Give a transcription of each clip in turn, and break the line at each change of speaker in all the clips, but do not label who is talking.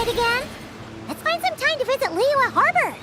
night again? Let's find some time to visit Liyue Harbor.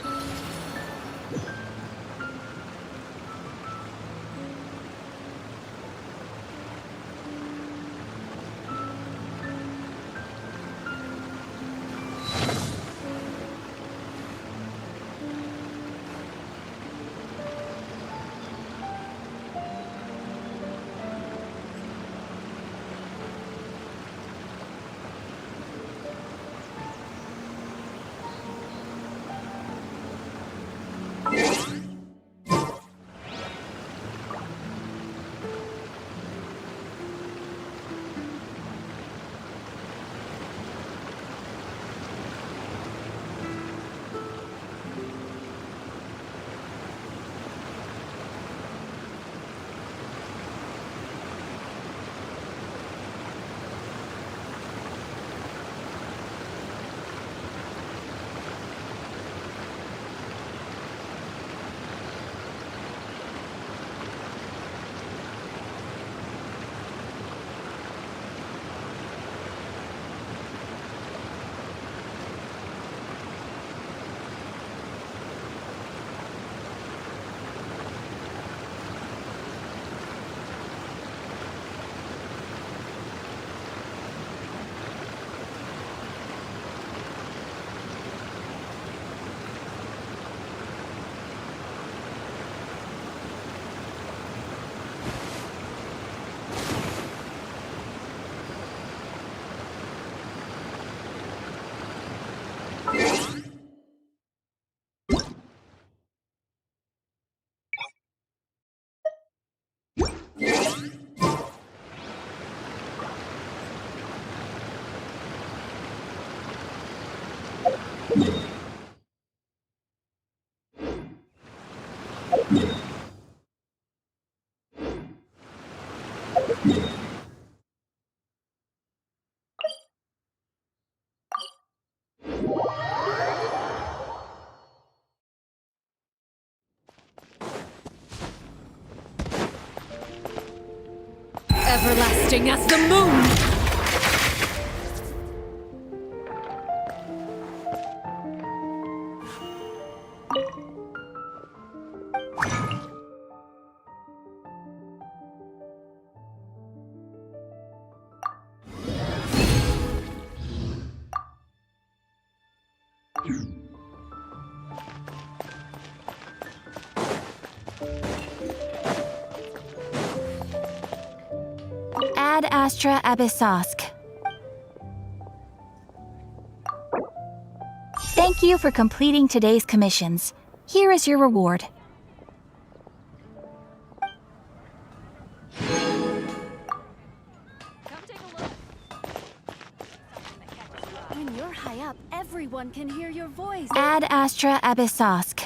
Everlasting as the moon!
Ad astra abyssosk. Thank you for completing today's commissions. Here is your reward.
When you're high up, everyone can hear your voice.
Ad astra abyssosk.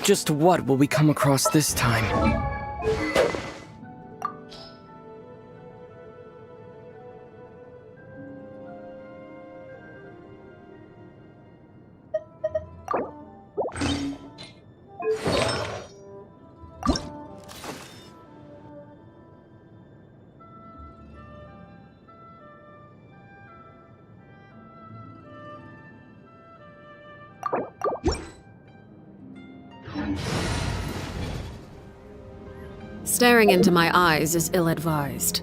Just what will we come across this time?
Staring into my eyes is ill-advised.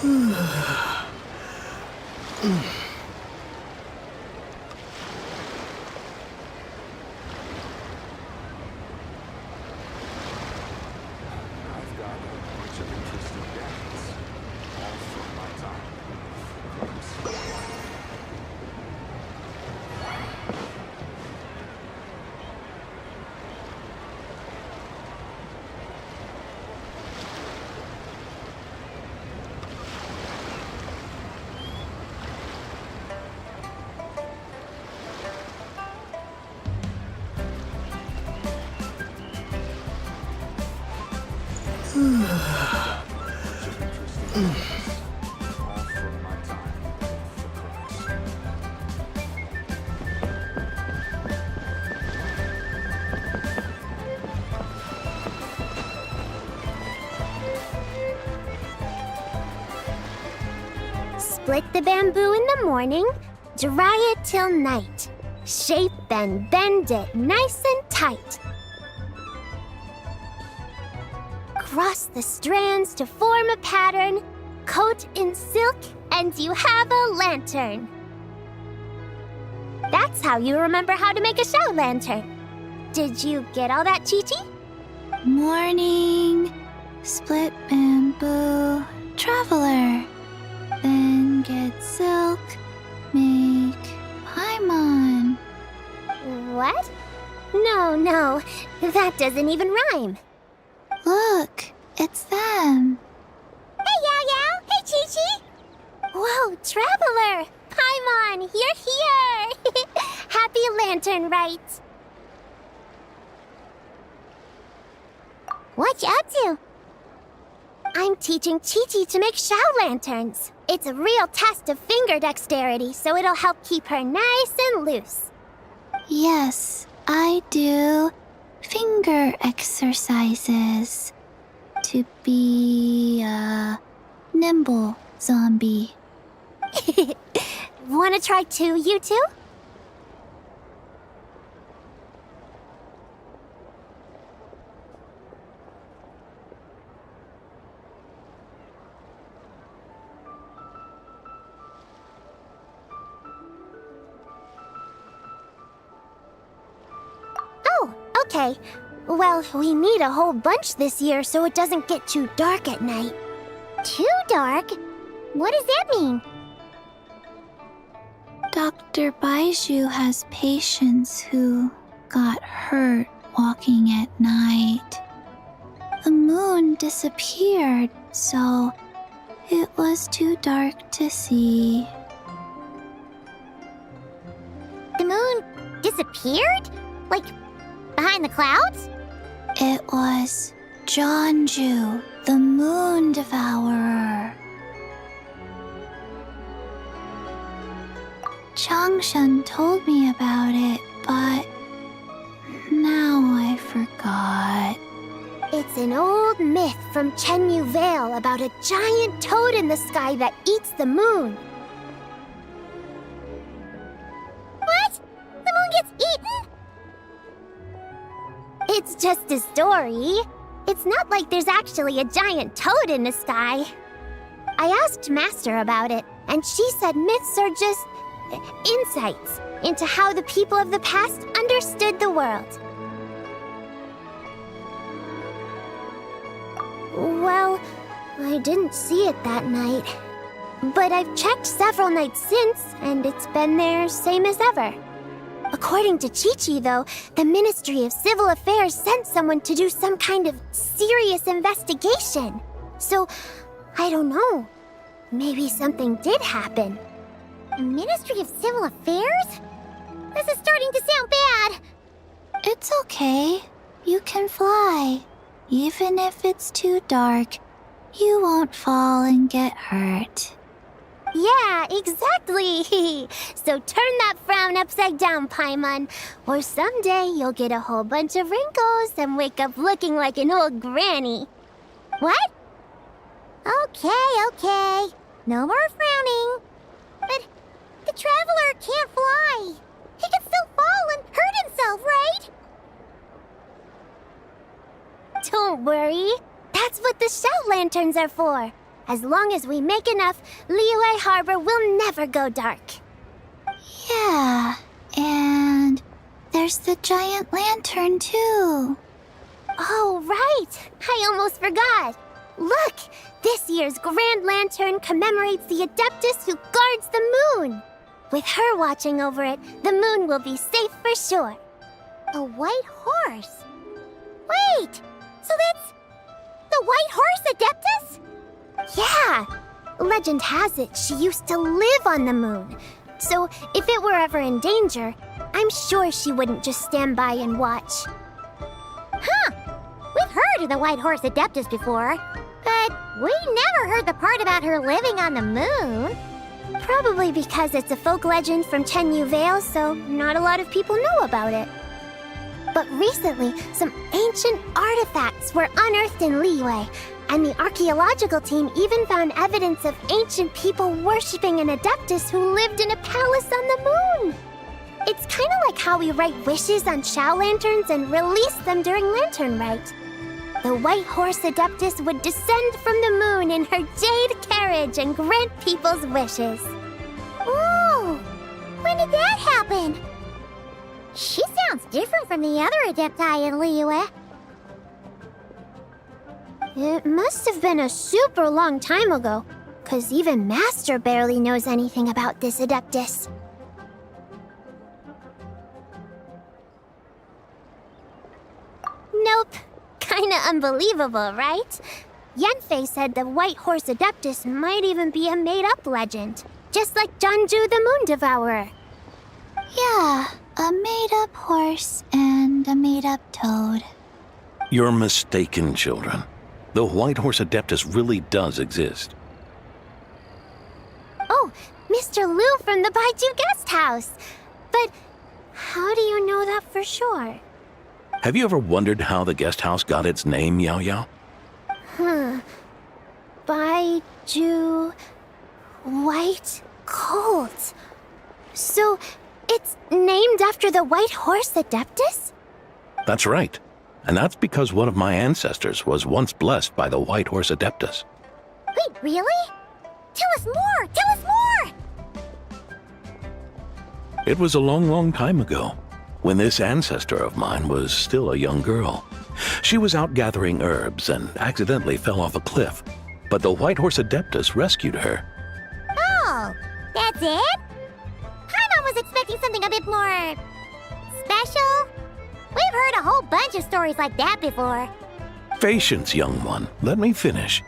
I've got a bunch of interesting gadgets, all from my time.
Split the bamboo in the morning, dry it till night. Shape and bend it nice and tight. Cross the strands to form a pattern, coat in silk, and you have a lantern. That's how you remember how to make a shell lantern. Did you get all that, Chi-Chi?
Morning, split bamboo, traveler. Then get silk, make paimon.
What? No, that doesn't even rhyme.
Look, it's them.
Hey, Yao Yao! Hey, Chi-Chi! Whoa, Traveler! Paimon, you're here! Happy Lantern Rites! What you up to? I'm teaching Chi-Chi to make shell lanterns. It's a real test of finger dexterity, so it'll help keep her nice and loose.
Yes, I do finger exercises to be a nimble zombie.
Wanna try too, you two? Oh, okay. Well, we need a whole bunch this year so it doesn't get too dark at night. Too dark? What does that mean?
Dr. Baiju has patients who got hurt walking at night. The moon disappeared, so it was too dark to see.
The moon disappeared? Like, behind the clouds?
It was Jeonju, the moon devourer. Changshan told me about it, but now I forgot.
It's an old myth from Chenyu Vale about a giant toad in the sky that eats the moon. What? The moon gets eaten? It's just a story. It's not like there's actually a giant toad in the sky. I asked Master about it, and she said myths are just insights into how the people of the past understood the world. Well, I didn't see it that night. But I've checked several nights since, and it's been there same as ever. According to Chi-Chi, though, the Ministry of Civil Affairs sent someone to do some kind of serious investigation. So, I don't know. Maybe something did happen. The Ministry of Civil Affairs? This is starting to sound bad.
It's okay. You can fly. Even if it's too dark, you won't fall and get hurt.
Yeah, exactly. So turn that frown upside down, Paimon. Or someday you'll get a whole bunch of wrinkles and wake up looking like an old granny. What? Okay. No more frowning. But the Traveler can't fly. He can still fall and hurt himself, right? Don't worry. That's what the shell lanterns are for. As long as we make enough, Liyue Harbor will never go dark.
Yeah, and there's the giant lantern too.
Oh, right! I almost forgot! Look! This year's Grand Lantern commemorates the Adeptus who guards the moon! With her watching over it, the moon will be safe for sure. A white horse? Wait! So that's the White Horse Adeptus? Yeah! Legend has it she used to live on the moon. So if it were ever in danger, I'm sure she wouldn't just stand by and watch. Huh! We've heard of the White Horse Adeptus before, but we never heard the part about her living on the moon. Probably because it's a folk legend from Chenyu Vale, so not a lot of people know about it. But recently, some ancient artifacts were unearthed in Liyue, and the archaeological team even found evidence of ancient people worshipping an Adeptus who lived in a palace on the moon. It's kind of like how we write wishes on Shao lanterns and release them during Lantern Rite. The White Horse Adeptus would descend from the moon in her jade carriage and grant people's wishes. Ooh! When did that happen? She sounds different from the other Adepti in Liyue. It must have been a super long time ago, 'cause even Master barely knows anything about this Adeptus. Nope. Kinda unbelievable, right? Yanfei said the White Horse Adeptus might even be a made-up legend, just like Janju the Moon Devourer.
Yeah, a made-up horse and a made-up toad.
You're mistaken, children. The White Horse Adeptus really does exist.
Oh, Mr. Liu from the Baiju Guest House. But how do you know that for sure?
Have you ever wondered how the guest house got its name, Yao Yao?
Baiju... White Colt. So, it's named after the White Horse Adeptus?
That's right. And that's because one of my ancestors was once blessed by the White Horse Adeptus.
Wait, really? Tell us more! Tell us more!
It was a long, long time ago, when this ancestor of mine was still a young girl. She was out gathering herbs and accidentally fell off a cliff, but the White Horse Adeptus rescued her.
Oh, that's it? Paimon was expecting something a bit more... special? We've heard a whole bunch of stories like that before.
Patience, young one. Let me finish.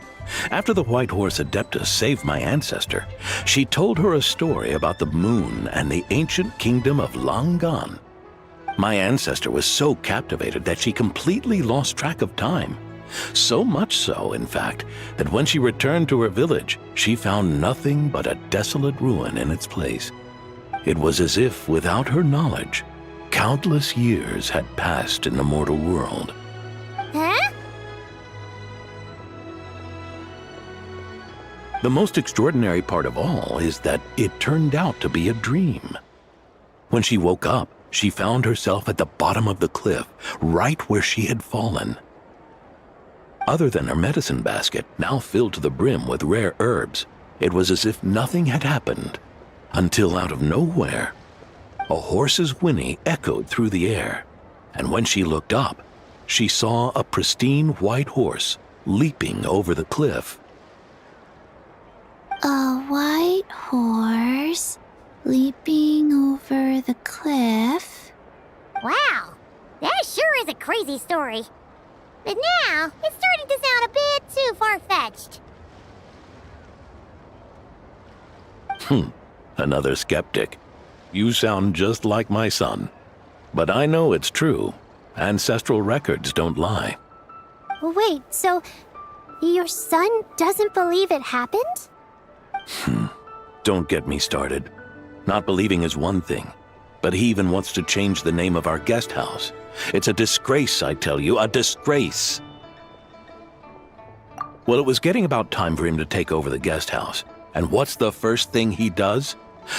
After the White Horse Adeptus saved my ancestor, she told her a story about the moon and the ancient kingdom of Langan. My ancestor was so captivated that she completely lost track of time. So much so, in fact, that when she returned to her village, she found nothing but a desolate ruin in its place. It was as if, without her knowledge, countless years had passed in the mortal world.
Huh?
The most extraordinary part of all is that it turned out to be a dream. When she woke up, she found herself at the bottom of the cliff, right where she had fallen. Other than her medicine basket, now filled to the brim with rare herbs, it was as if nothing had happened, until out of nowhere, a horse's whinny echoed through the air, and when she looked up, she saw a pristine white horse leaping over the cliff.
A white horse leaping over the cliff?
Wow, that sure is a crazy story. But now, it's starting to sound a bit too far-fetched.
Another skeptic. You sound just like my son. But I know it's true. Ancestral records don't lie.
Wait, so your son doesn't believe it happened?
Don't get me started. Not believing is one thing, but he even wants to change the name of our guest house. It's a disgrace, I tell you, a disgrace. Well, it was getting about time for him to take over the guest house. And what's the first thing he does?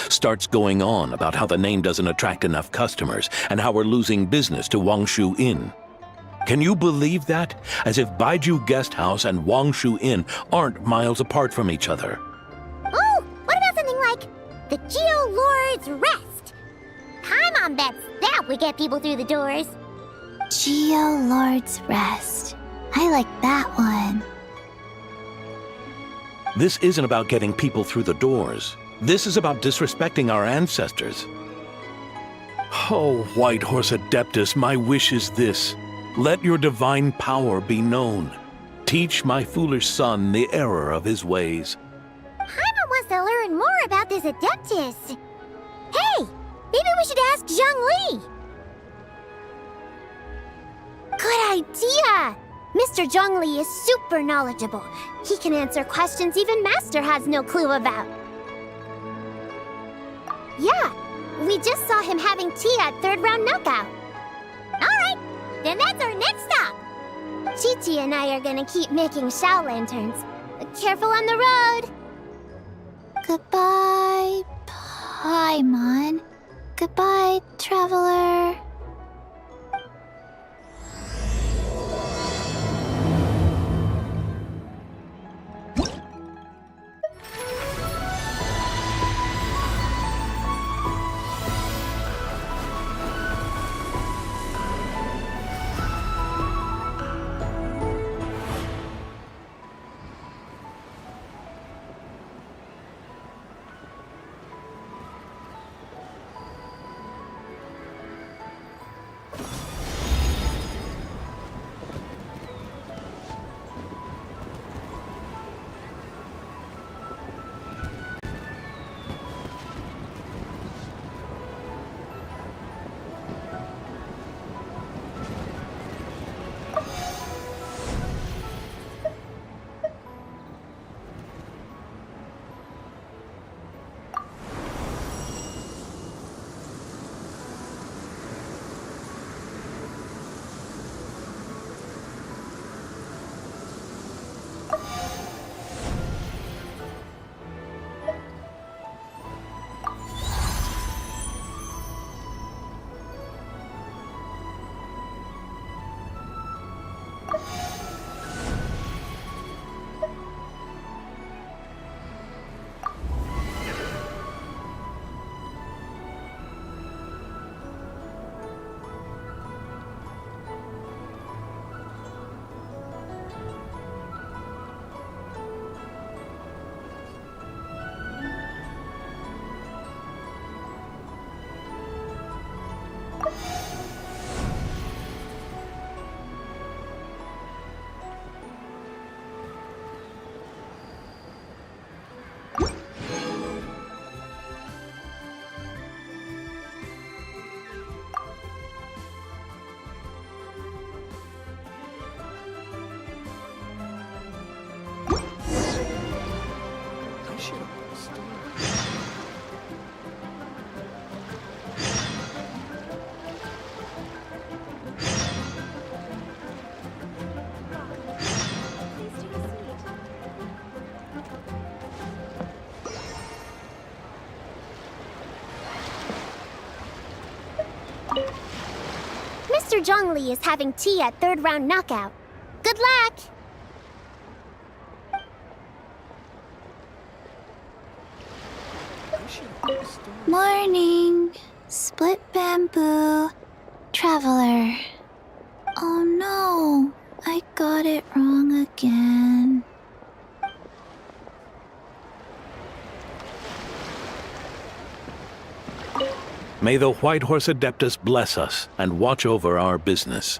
Starts going on about how the name doesn't attract enough customers and how we're losing business to Wangshu Inn. Can you believe that? As if Baiju Guest House and Wangshu Inn aren't miles apart from each other.
Oh, what about something like the Geo Lord's Rest? Paimon bets that would get people through the doors.
Geo Lord's Rest. I like that one.
This isn't about getting people through the doors. This is about disrespecting our ancestors. Oh, White Horse Adeptus, my wish is this. Let your divine power be known. Teach my foolish son the error of his ways.
Paimon wants to learn more about this Adeptus. Hey, maybe we should ask Zhongli. Good idea! Mr. Zhongli is super knowledgeable. He can answer questions even Master has no clue about. Yeah, we just saw him having tea at third round knockout. Alright, then that's our next stop. Chi-Chi and I are gonna keep making Shao lanterns. Careful on the road!
Goodbye, Paimon. Goodbye, traveler.
Mr. Zhongli is having tea at third round knockout. Good luck!
Morning. Split bamboo. Traveler. Oh no. I got it wrong again.
May the White Horse Adeptus bless us and watch over our business.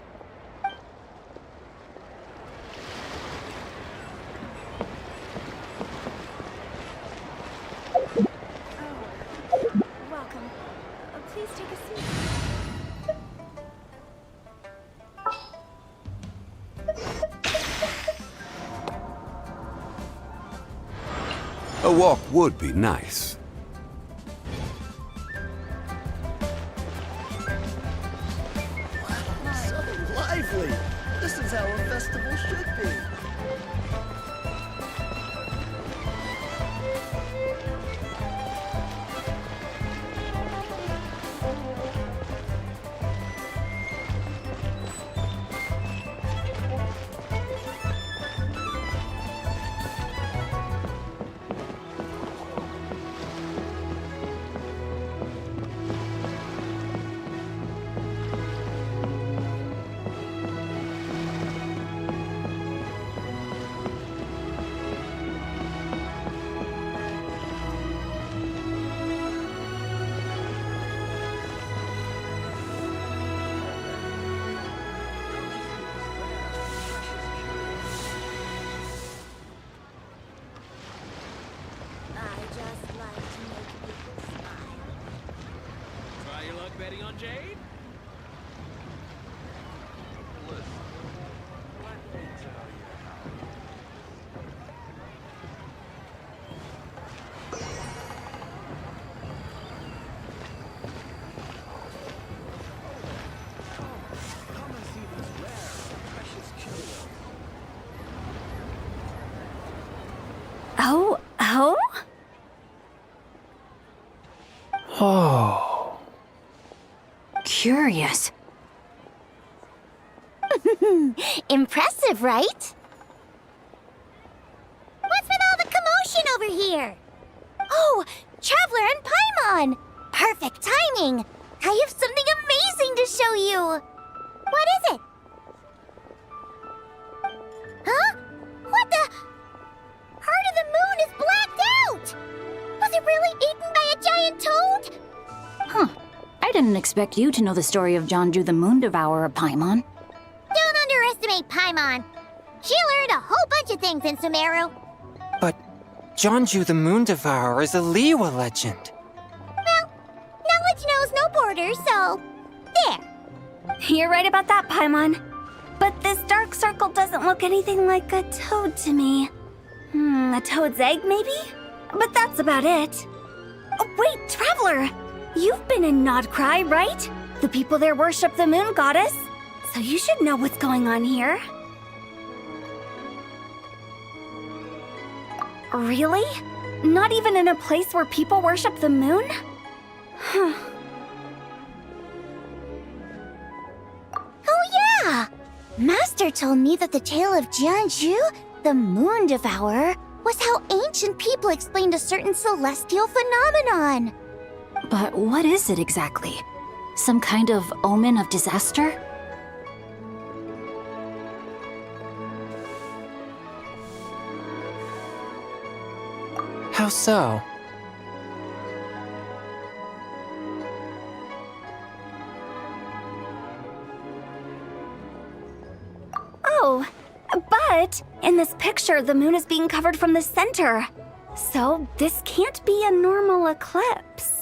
Welcome. Please take a seat.
A walk would be nice.
Lively! This is how a festival should be.
Jade? Listen, let me tell you Come and see this rare and precious curio.
Oh?
Whoa.
Curious.
Impressive, right? What's with all the commotion over here? Oh, Traveler and Paimon! Perfect timing! I have something amazing to show you! What is it? Huh? What the? Part of the moon is blacked out! Was it really eaten by a giant toad?
Huh. I didn't expect you to know the story of Jonju the Moon Devourer, Paimon.
Don't underestimate Paimon. She learned a whole bunch of things in Sumeru.
But Jonju the Moon Devourer is a Liyue legend.
Well, knowledge knows no borders, so there.
You're right about that, Paimon. But this dark circle doesn't look anything like a toad to me. A toad's egg, maybe? But that's about it. Oh, wait, Traveler! You've been in nod-krai, right? The people there worship the moon goddess. So you should know what's going on here. Really? Not even in a place where people worship the moon? Huh.
Oh yeah! Master told me that the tale of Jianzhu, the Moon Devourer, was how ancient people explained a certain celestial phenomenon.
But what is it exactly? Some kind of omen of disaster?
How so?
Oh, but in this picture, the moon is being covered from the center. So this can't be a normal eclipse.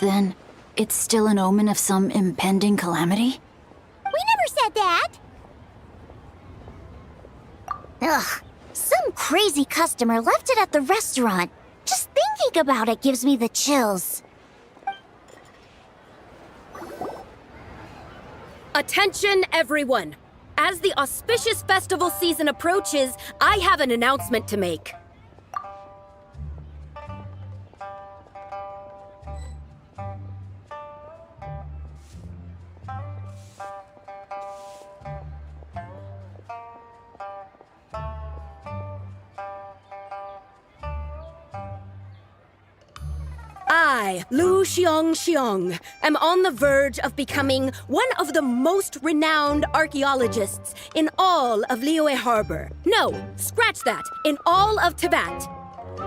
Then, it's still an omen of some impending calamity?
We never said that! Ugh, some crazy customer left it at the restaurant. Just thinking about it gives me the chills.
Attention, everyone! As the auspicious festival season approaches, I have an announcement to make. I, Lu Xiong, am on the verge of becoming one of the most renowned archaeologists in all of Liyue Harbor. No, scratch that, in all of Teyvat.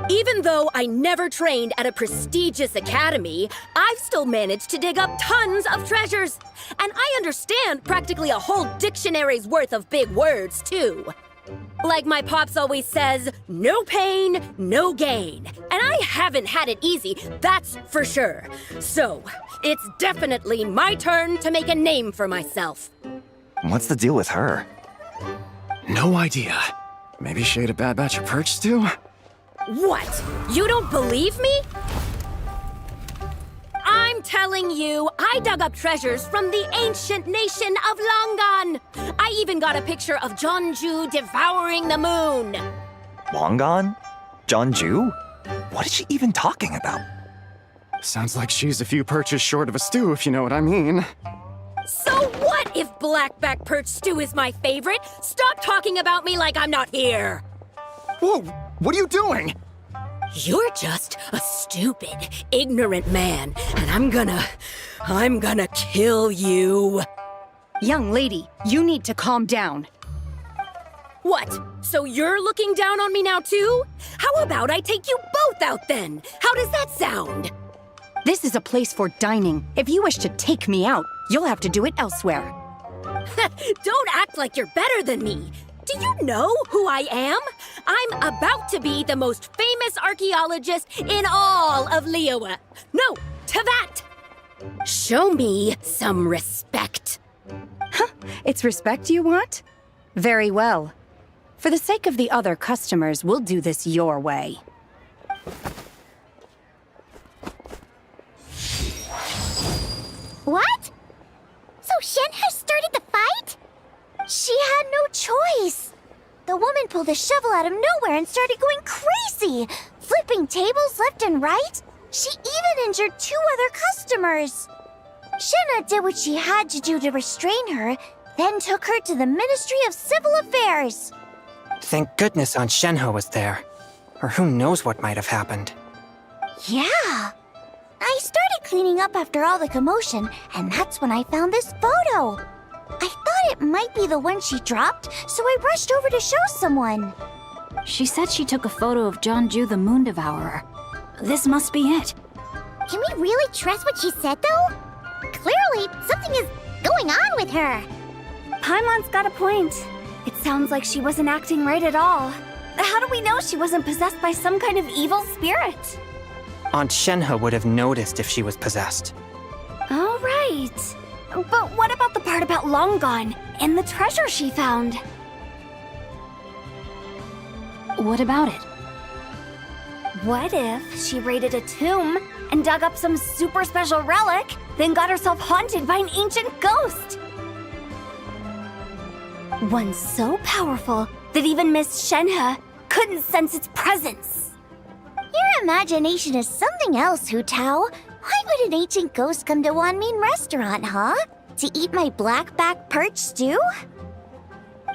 Even though I never trained at a prestigious academy, I've still managed to dig up tons of treasures. And I understand practically a whole dictionary's worth of big words, too. Like my pops always says, no pain, no gain. And I haven't had it easy, that's for sure. So, it's definitely my turn to make a name for myself.
What's the deal with her?
No idea. Maybe she ate a bad batch of perch stew?
What? You don't believe me? I'm telling you, I dug up treasures from the ancient nation of Longan. I even got a picture of Jonju devouring the moon.
Longan? Jonju? What is she even talking about?
Sounds like she's a few perches short of a stew, if you know what I mean.
So what if blackback perch stew is my favorite? Stop talking about me like I'm not here.
Whoa, what are you doing?
You're just a stupid, ignorant man, and I'm gonna kill you.
Young lady, you need to calm down.
What? So you're looking down on me now too? How about I take you both out then? How does that sound?
This is a place for dining. If you wish to take me out, you'll have to do it elsewhere.
Don't act like you're better than me. Do you know who I am? I'm about to be the most famous archaeologist in all of Liyue. No, Teyvat! Show me some respect.
It's respect you want? Very well. For the sake of the other customers, we'll do this your way.
What? So Shen has started the fight? She had no choice. The woman pulled a shovel out of nowhere and started going crazy, flipping tables left and right. She even injured 2 other customers. Shenna did what she had to do to restrain her, then took her to the Ministry of Civil Affairs.
Thank goodness Aunt Shenhe was there. Or who knows what might have happened.
Yeah. I started cleaning up after all the commotion, and that's when I found this photo. I thought it might be the one she dropped, so I rushed over to show someone.
She said she took a photo of Jeonju the Moon Devourer. This must be it.
Can we really trust what she said, though? Clearly, something is going on with her.
Paimon's got a point. It sounds like she wasn't acting right at all. How do we know she wasn't possessed by some kind of evil spirit?
Aunt Shenhe would have noticed if she was possessed.
All right. But what about the part about Long Gone and the treasure she found? What about it? What if she raided a tomb and dug up some super special relic, then got herself haunted by an ancient ghost? One so powerful that even Miss Shenhe couldn't sense its presence.
Your imagination is something else, Hu Tao. Why would an ancient ghost come to Wanmin Restaurant, huh? To eat my blackback perch stew?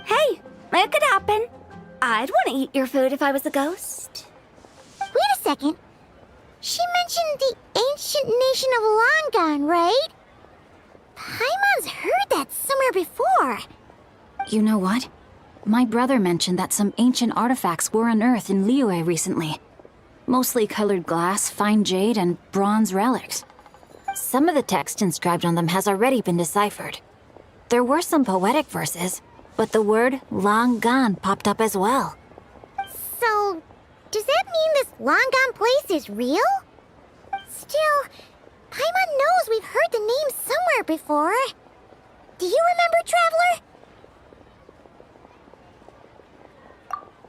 Hey, it could happen. I'd want to eat your food if I was a ghost.
Wait a second. She mentioned the ancient nation of Long Gone, right? Paimon's heard that somewhere before.
You know what? My brother mentioned that some ancient artifacts were unearthed in Liyue recently. Mostly colored glass, fine jade, and bronze relics. Some of the text inscribed on them has already been deciphered. There were some poetic verses, but the word Long Gone popped up as well.
So, does that mean this Long Gone place is real? Still, Paimon knows we've heard the name somewhere before. Do you remember, Traveler?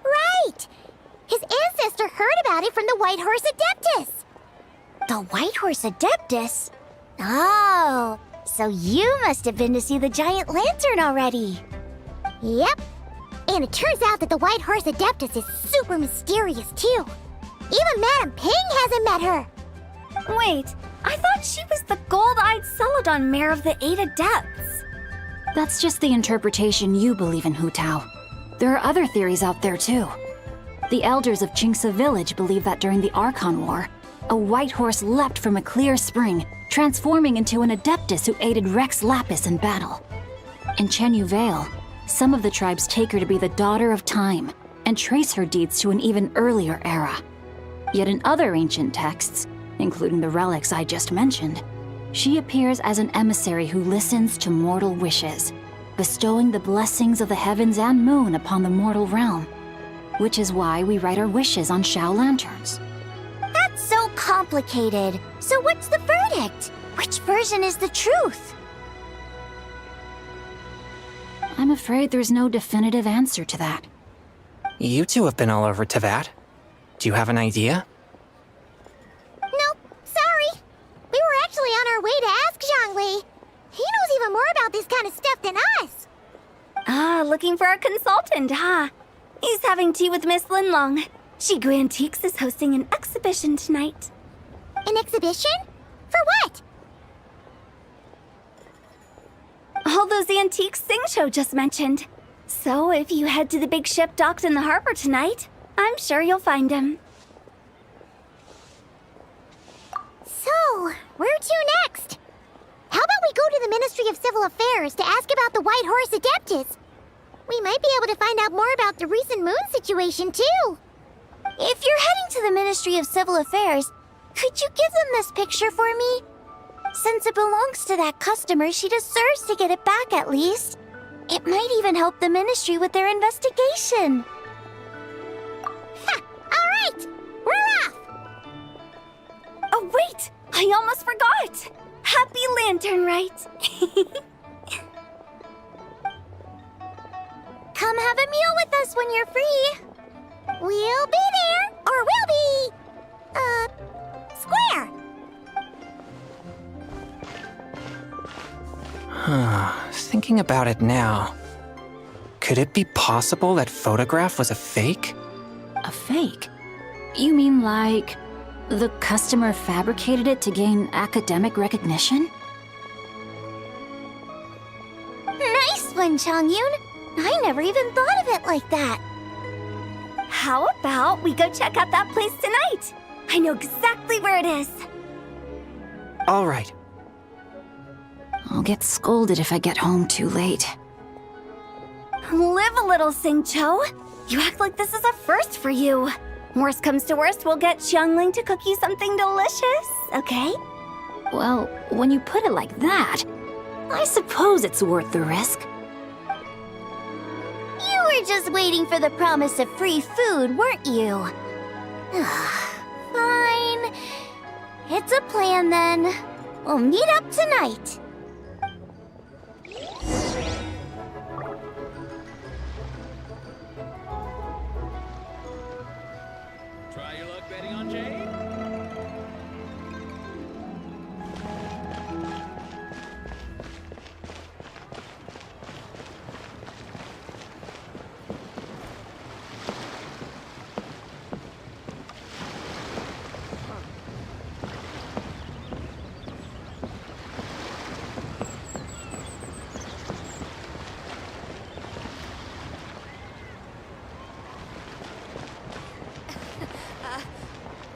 Right! His ancestor heard about it from the White Horse Adeptus. The White Horse Adeptus? Oh, so you must have been to see the giant lantern already. Yep. And it turns out that the White Horse Adeptus is super mysterious, too. Even Madame Ping hasn't met her.
Wait, I thought she was the gold-eyed Celadon mare of the 8 Adepts. That's just the interpretation you believe in, Hu Tao. There are other theories out there, too. The elders of Qingce Village believe that during the Archon War, a white horse leapt from a clear spring, transforming into an Adeptus who aided Rex Lapis in battle. In Chenyu Vale, some of the tribes take her to be the daughter of time and trace her deeds to an even earlier era. Yet in other ancient texts, including the relics I just mentioned, she appears as an emissary who listens to mortal wishes, bestowing the blessings of the heavens and moon upon the mortal realm. Which is why we write our wishes on Shao lanterns.
That's so complicated. So what's the verdict? Which version is the truth?
I'm afraid there's no definitive answer to that.
You two have been all over Teyvat. Do you have an idea?
Nope, sorry. We were actually on our way to ask Zhongli. He knows even more about this kind of stuff than us.
Ah, looking for a consultant, huh? He's having tea with Miss Linlong. Shigu Antiques is hosting an exhibition tonight.
An exhibition? For what?
All those antiques Sing Show just mentioned. So if you head to the big ship docked in the harbor tonight, I'm sure you'll find him.
So, where to next? How about we go to the Ministry of Civil Affairs to ask about the White Horse Adeptus? We might be able to find out more about the recent moon situation, too.
If you're heading to the Ministry of Civil Affairs,
Could you give them this picture for me? Since it belongs to that customer, she deserves to get it back at least. It might even help the ministry with their investigation. Ha! All right! We're off!
Oh, wait! I almost forgot! Happy Lantern Rite!
Come have a meal with us when you're free. We'll be there, or we'll be... square.
Thinking about it now, could it be possible that photograph was a fake?
A fake? You mean like the customer fabricated it to gain academic recognition?
Nice one, Chongyun. I never even thought of it like that.
How about we go check out that place tonight? I know exactly where it is.
All right.
I'll get scolded if I get home too late.
Live a little, Sing-Cho. You act like this is a first for you. Worst comes to worst, we'll get Xiangling to cook you something delicious, okay?
Well, when you put it like that, I suppose it's worth the risk.
You were just waiting for the promise of free food, weren't you? Fine. It's a plan then. We'll meet up tonight.
Try your luck betting on Jade?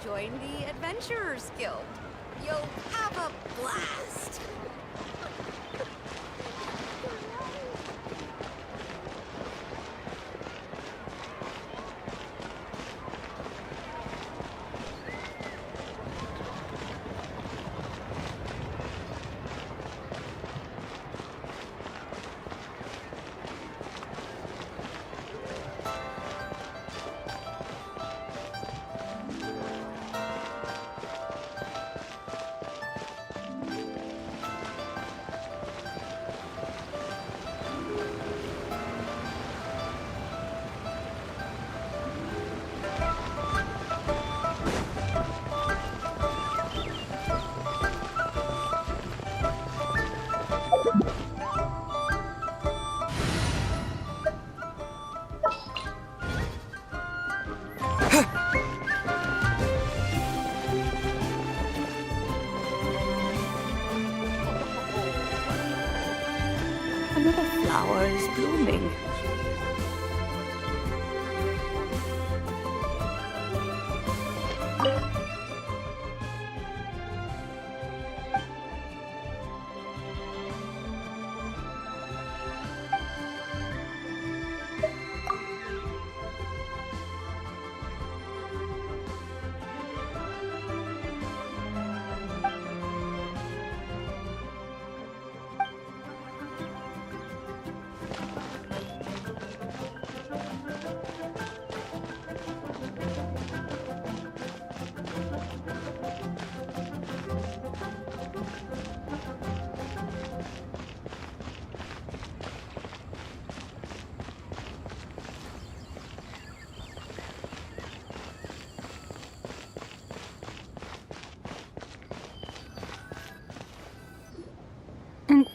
Join the Adventurers Guild. You'll have a blast.
Another flower is blooming.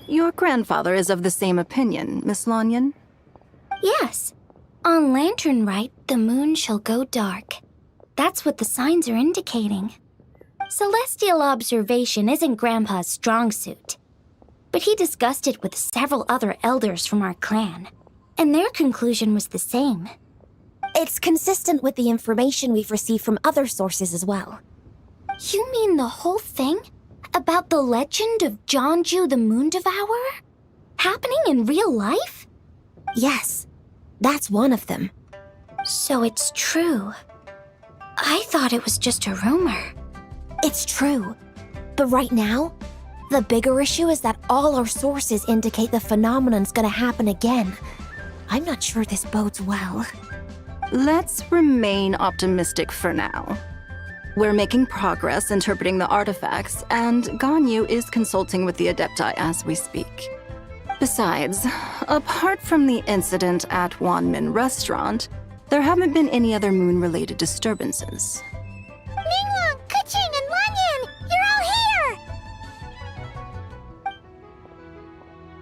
Your grandfather is of the same opinion, Miss Lanyan?
Yes. On Lantern Rite, the moon shall go dark. That's what the signs are indicating. Celestial observation isn't Grandpa's strong suit. But he discussed it with several other elders from our clan, and their conclusion was the same. It's consistent with the information we've received from other sources as well. You mean the whole thing? About the legend of Jeonju the Moon Devourer? Happening in real life? Yes, that's one of them. So it's true. I thought it was just a rumor. It's true. But right now, the bigger issue is that all our sources indicate the phenomenon's gonna happen again. I'm not sure this bodes well.
Let's remain optimistic for now. We're making progress interpreting the artifacts, and Ganyu is consulting with the Adepti as we speak. Besides, apart from the incident at Wanmin Restaurant, there haven't been any other moon-related disturbances.
Ningguang, Keqing, and Wanyan! You're all here!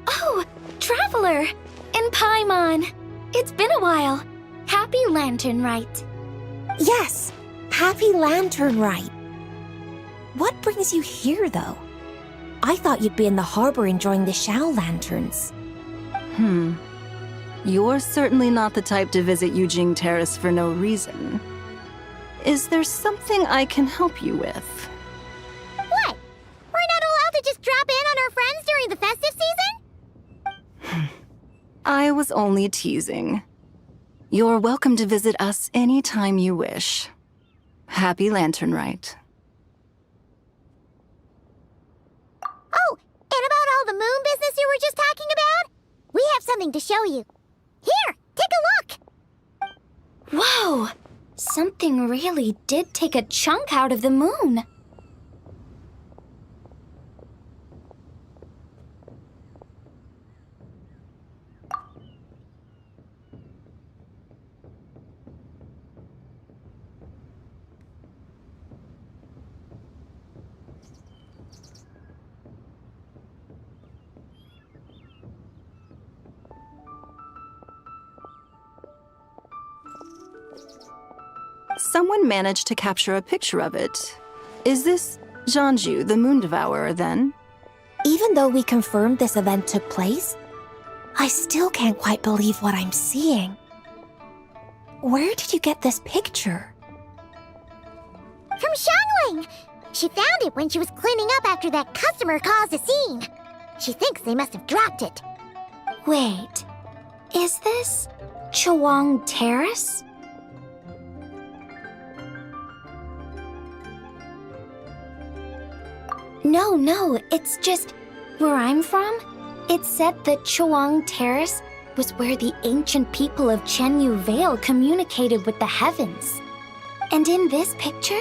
Oh, Traveler! And Paimon! It's been a while. Happy Lantern Rite.
Yes, happy Lantern Rite. What brings you here, though? I thought you'd be in the harbor enjoying the Shao Lanterns.
You're certainly not the type to visit Yujing Terrace for no reason. Is there something I can help you with?
What? We're not allowed to just drop in on our friends during the festive season?
I was only teasing. You're welcome to visit us anytime you wish. Happy Lantern Rite.
Oh, and about all the moon business you were just talking about? We have something to show you. Here, take a look!
Whoa! Something really did take a chunk out of the moon.
Someone managed to capture a picture of it. Is this Zhanju, the Moon Devourer, then?
Even though we confirmed this event took place, I still can't quite believe what I'm seeing. Where did you get this picture? From Xiangling! She found it when she was cleaning up after that customer caused a scene. She thinks they must have dropped it.
Wait, is this Chuang Terrace? No, it's just where I'm from. It said that Chuang Terrace was where the ancient people of Chenyu Vale communicated with the heavens. And in this picture,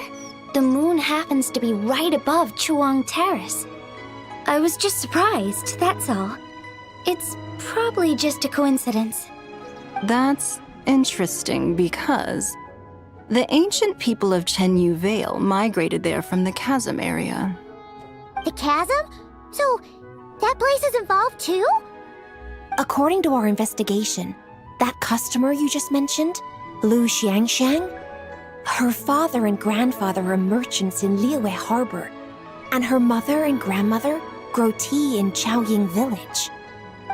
the moon happens to be right above Chuang Terrace. I was just surprised, that's all. It's probably just a coincidence.
That's interesting because the ancient people of Chenyu Vale migrated there from the chasm area.
The chasm? So, that place is involved too? According to our investigation, that customer you just mentioned, Lu Xiangxiang, her father and grandfather are merchants in Liyue Harbor, and her mother and grandmother grow tea in Chaoying Village.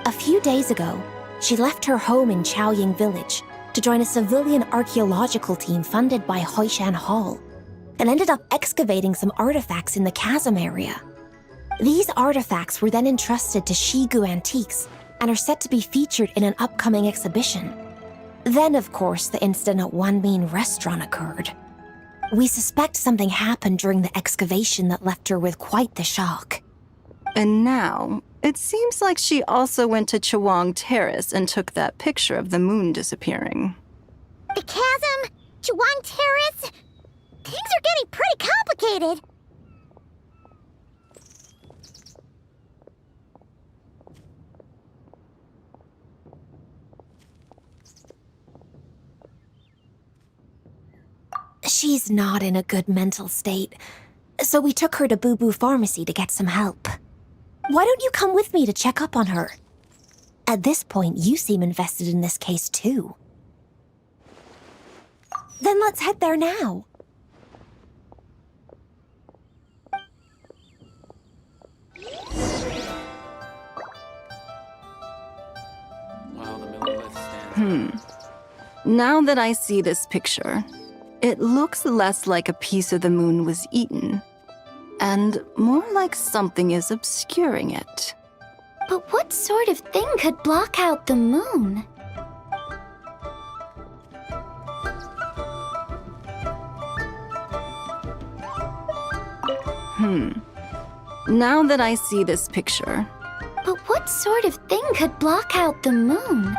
A few days ago, she left her home in Chaoying Village to join a civilian archaeological team funded by Hoishan Hall, and ended up excavating some artifacts in the chasm area. These artifacts were then entrusted to Shigu Antiques and are set to be featured in an upcoming exhibition. Then, of course, the incident at Wanmin Restaurant occurred. We suspect something happened during the excavation that left her with quite the shock.
And now, it seems like she also went to Chuang Terrace and took that picture of the moon disappearing.
The chasm? Chuang Terrace? Things are getting pretty complicated. She's not in a good mental state, so we took her to Boo Boo Pharmacy to get some help. Why don't you come with me to check up on her? At this point, you seem invested in this case too. Then let's head there now.
Now that I see this picture, it looks less like a piece of the moon was eaten, and more like something is obscuring it.
But what sort of thing could block out the moon?
Now that I see this picture,
But what sort of thing could block out the moon?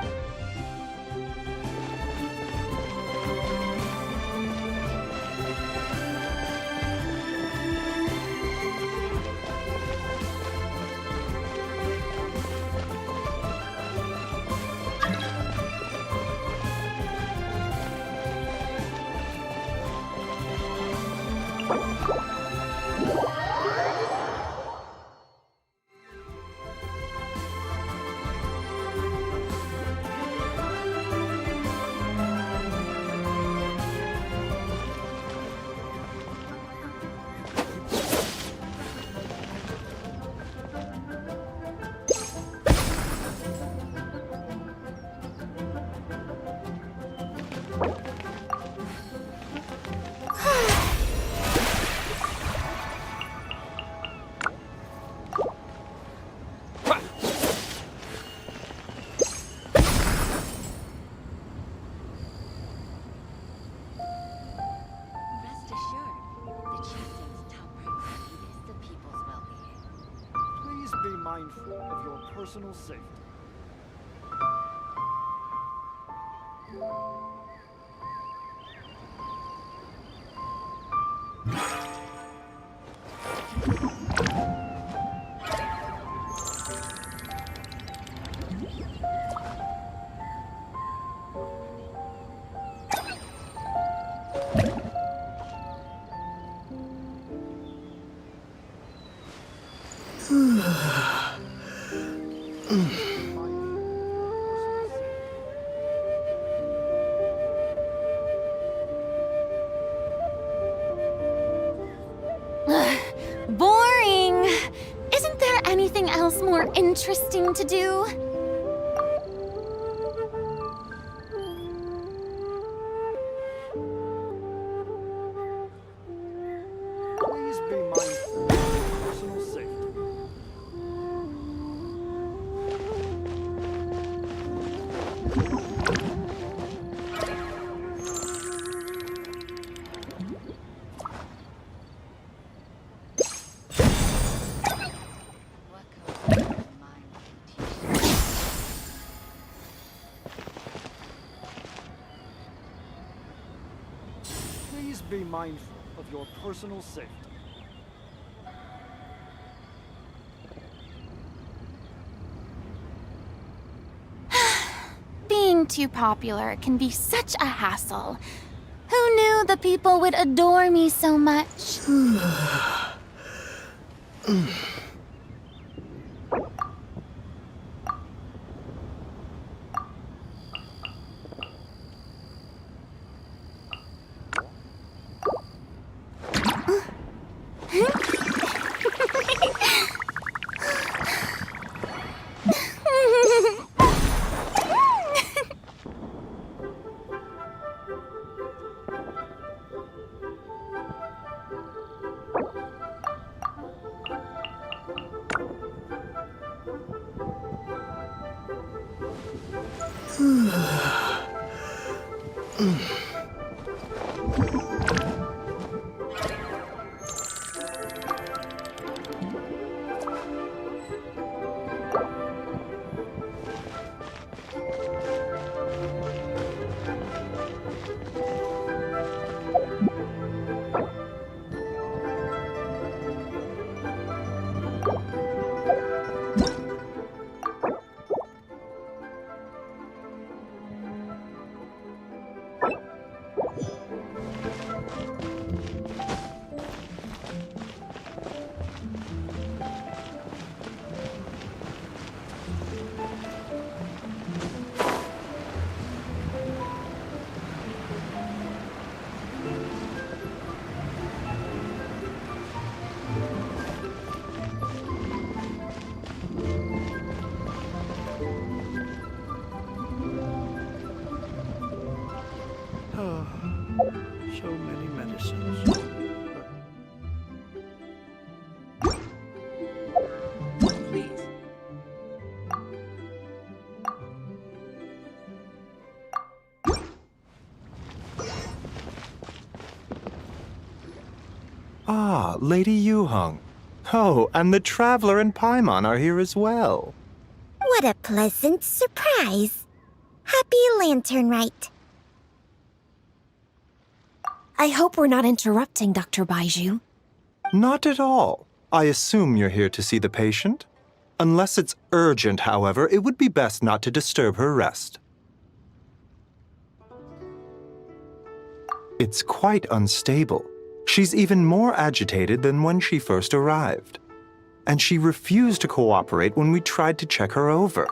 Please be mindful of your personal safety.
Boring! Isn't there anything else more interesting to do?
Please be mindful of your personal safety. Please be mindful of your personal safety.
Being too popular can be such a hassle. Who knew the people would adore me so much? So many medicines.
Please.
Ah, Lady Yuheng. Oh, and the Traveler and Paimon are here as well.
What a pleasant surprise. Happy Lantern Rite.
I hope we're not interrupting Dr. Baiju.
Not at all. I assume you're here to see the patient? Unless it's urgent, however, it would be best not to disturb her rest. It's quite unstable. She's even more agitated than when she first arrived. And she refused to cooperate when we tried to check her over.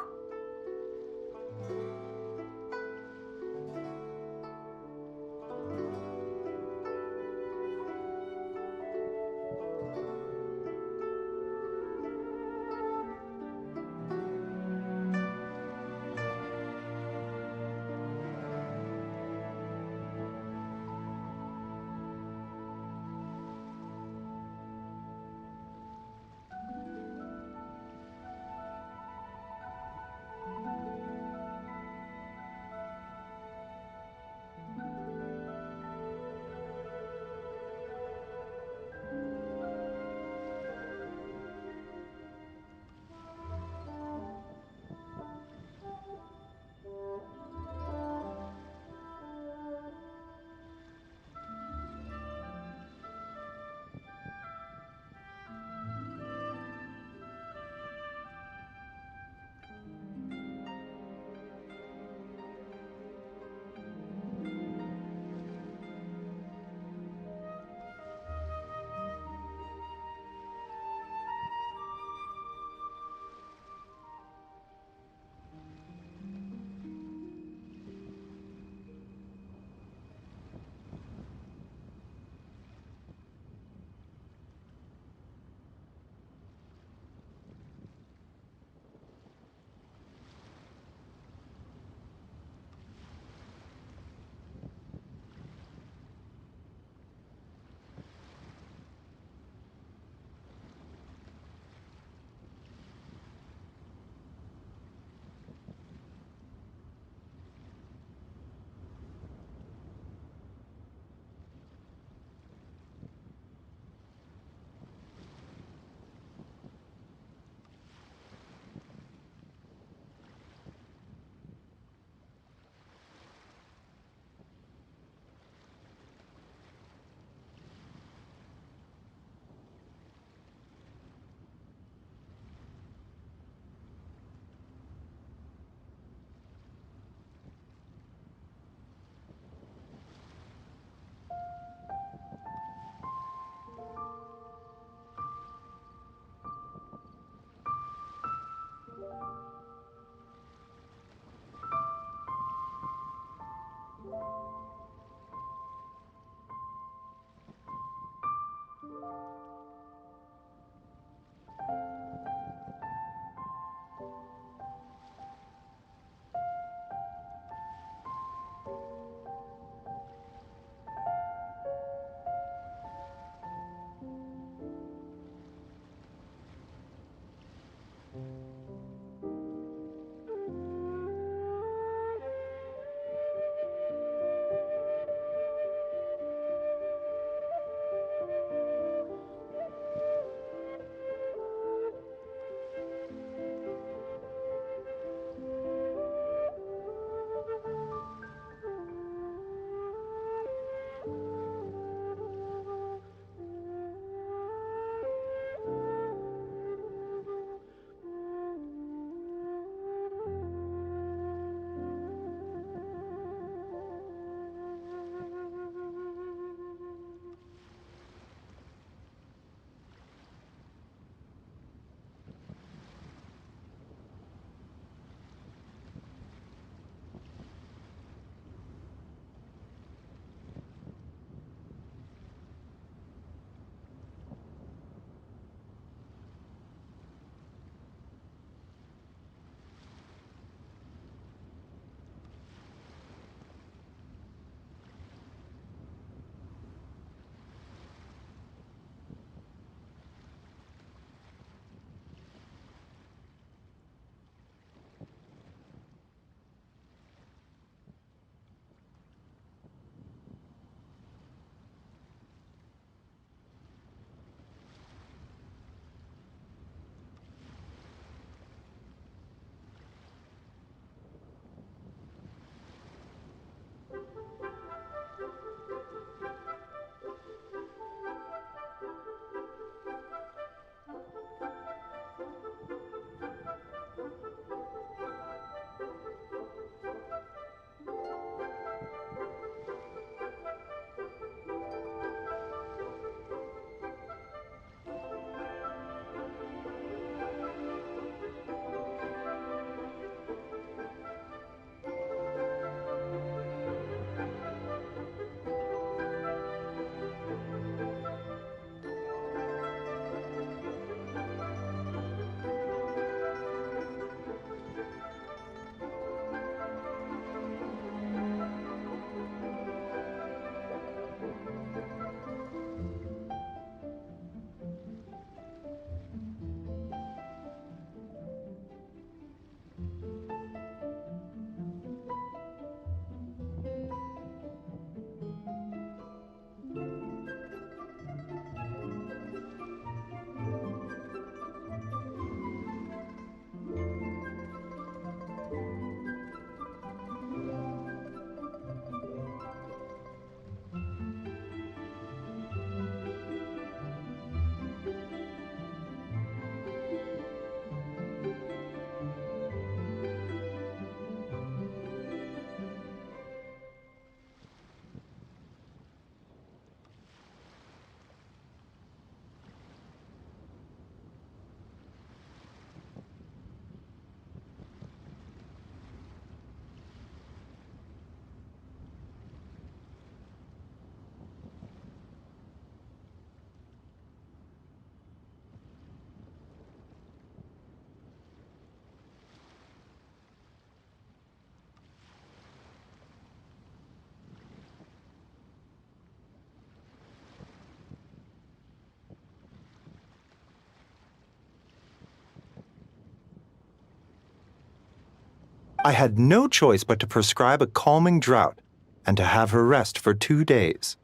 I had no choice but to prescribe a calming draught and to have her rest for 2 days.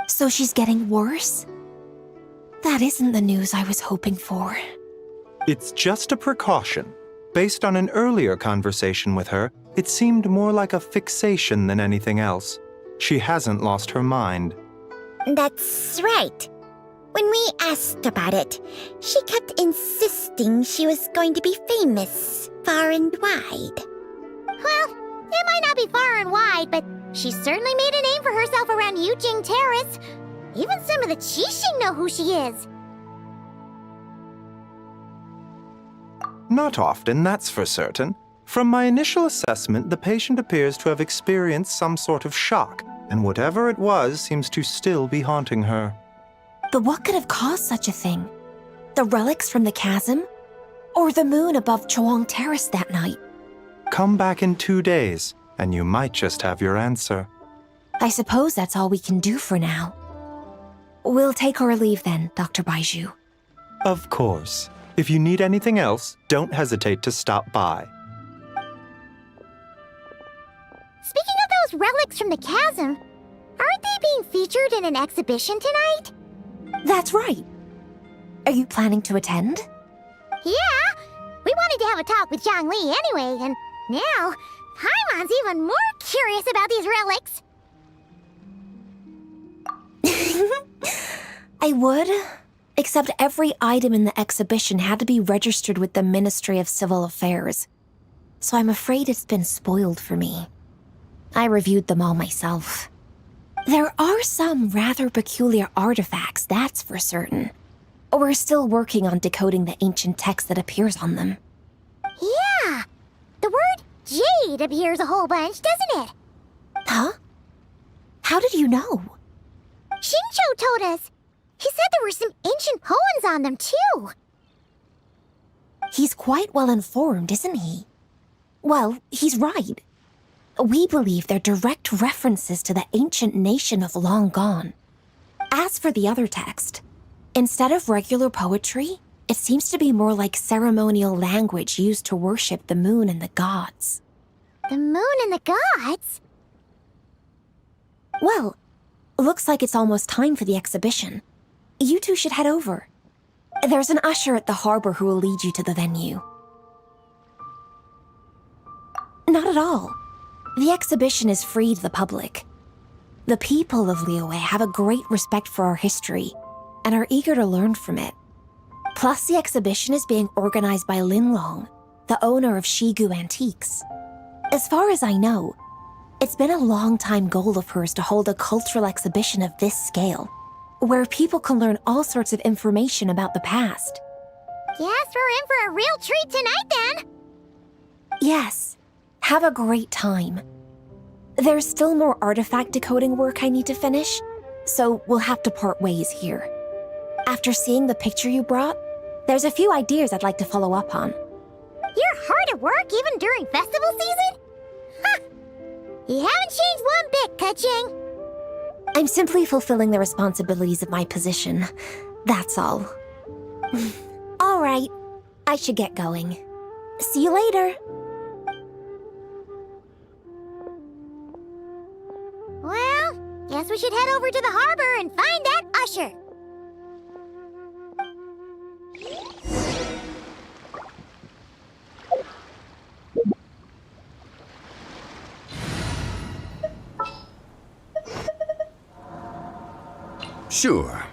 So she's getting worse? That isn't the news I was hoping for.
It's just a precaution. Based on an earlier conversation with her, it seemed more like a fixation than anything else. She hasn't lost her mind.
That's right. When we asked about it, she kept insisting she was going to be famous, far and wide. Well, it might not be far and wide, but she certainly made a name for herself around Yujing Terrace. Even some of the Qixing know who she is.
Not often, that's for certain. From my initial assessment, the patient appears to have experienced some sort of shock, and whatever it was seems to still be haunting her.
But what could have caused such a thing? The relics from the chasm? Or the moon above Chuang Terrace that night?
Come back in 2 days, and you might just have your answer.
I suppose that's all we can do for now. We'll take our leave then, Dr. Baizhu.
Of course. If you need anything else, don't hesitate to stop by.
Speaking of those relics from the chasm, aren't they being featured in an exhibition tonight?
That's right. Are you planning to attend?
Yeah! We wanted to have a talk with Zhang Li anyway, and now Paimon's even more curious about these relics.
I would, except every item in the exhibition had to be registered with the Ministry of Civil Affairs. So I'm afraid it's been spoiled for me. I reviewed them all myself. There are some rather peculiar artifacts, that's for certain. We're still working on decoding the ancient text that appears on them.
Yeah! The word jade appears a whole bunch, doesn't it?
Huh? How did you know?
Shincho told us. He said there were some ancient poems on them, too.
He's quite well informed, isn't he? Well, he's right. We believe they're direct references to the ancient nation of long gone. As for the other text, instead of regular poetry, it seems to be more like ceremonial language used to worship the moon and the gods.
The moon and the gods?
Well, looks like it's almost time for the exhibition. You two should head over. There's an usher at the harbor who will lead you to the venue. Not at all. The exhibition is free to the public. The people of Liyue have a great respect for our history and are eager to learn from it. Plus, the exhibition is being organized by Linlong, the owner of Shigu Antiques. As far as I know, it's been a long-time goal of hers to hold a cultural exhibition of this scale, where people can learn all sorts of information about the past.
Guess we're in for a real treat tonight, then.
Yes. Have a great time. There's still more artifact decoding work I need to finish, so we'll have to part ways here. After seeing the picture you brought, there's a few ideas I'd like to follow up on.
You're hard at work even during festival season? Ha! You haven't changed one bit, Ka-ching.
I'm simply fulfilling the responsibilities of my position. That's all. All right. I should get going. See you later.
Well, guess we should head over to the harbor and find that usher.
Sure.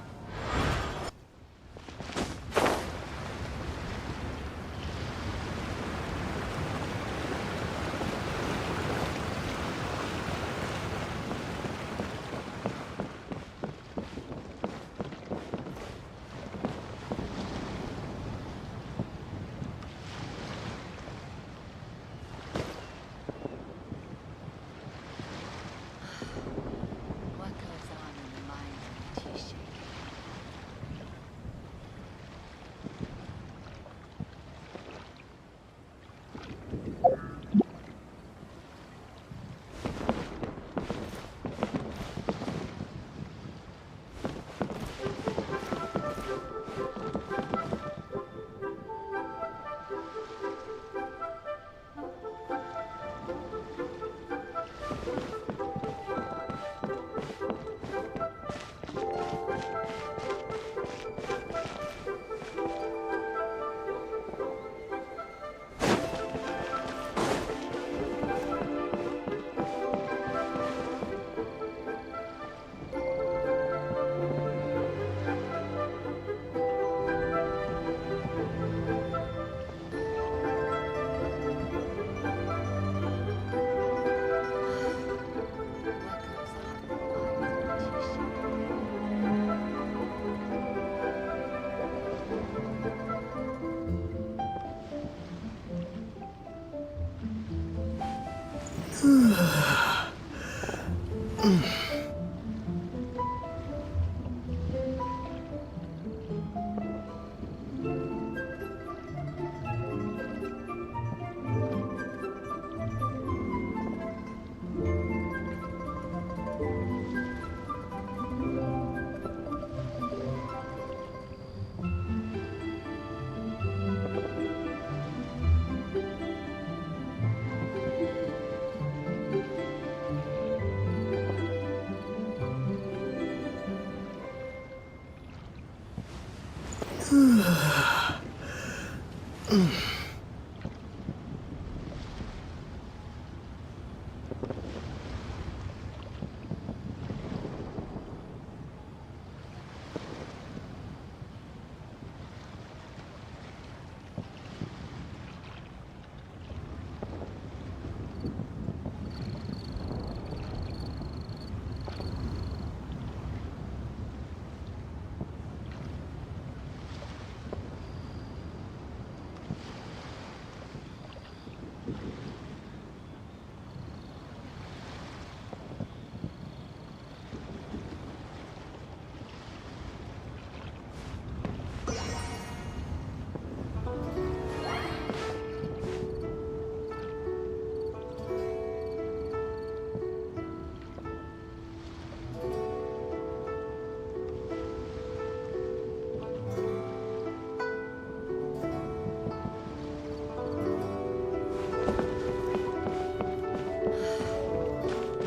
What goes on in the minds of the Qixing?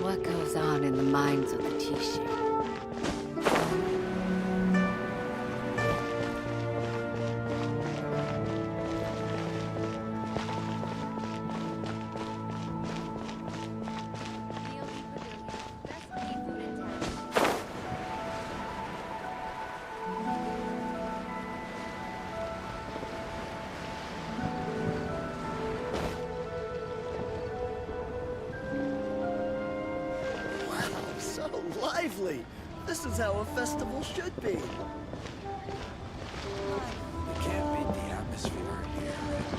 What goes on in the minds of the Tishi?
Lively! This is how a festival should be.
You can't beat the atmosphere here at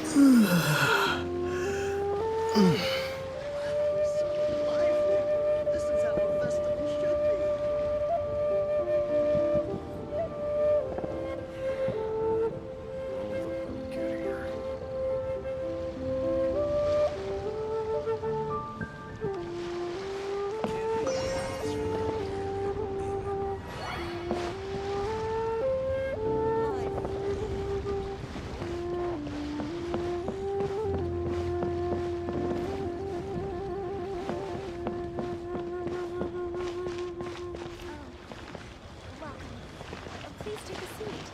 Bem-vindo.
Please take a seat.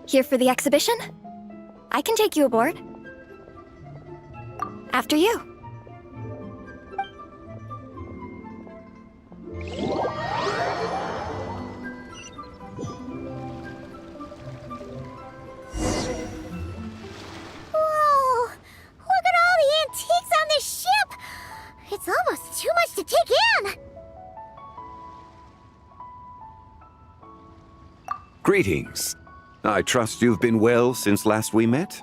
Here for the exhibition? I can take you aboard. After you.
Whoa! Look at all the antiques on this ship! It's almost too much to take in!
Greetings. I trust you've been well since last we met?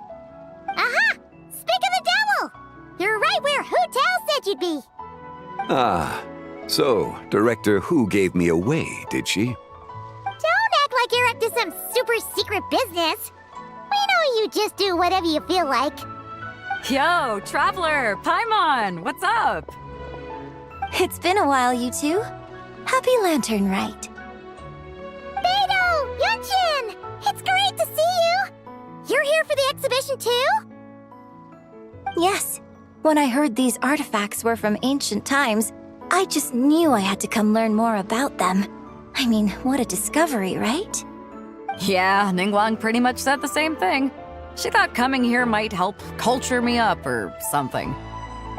Aha! Speak of the devil! You're right where Hootel said you'd be!
Ah, so Director Who gave me away, did she?
Don't act like you're up to some super secret business! We know you just do whatever you feel like.
Yo, Traveler! Paimon! What's up?
It's been a while, you two. Happy Lantern Rite.
Beidou! Yunchin! It's great to see you! You're here for the exhibition too?
Yes. When I heard these artifacts were from ancient times, I just knew I had to come learn more about them. I mean, what a discovery, right?
Yeah, Ningguang pretty much said the same thing. She thought coming here might help culture me up or something.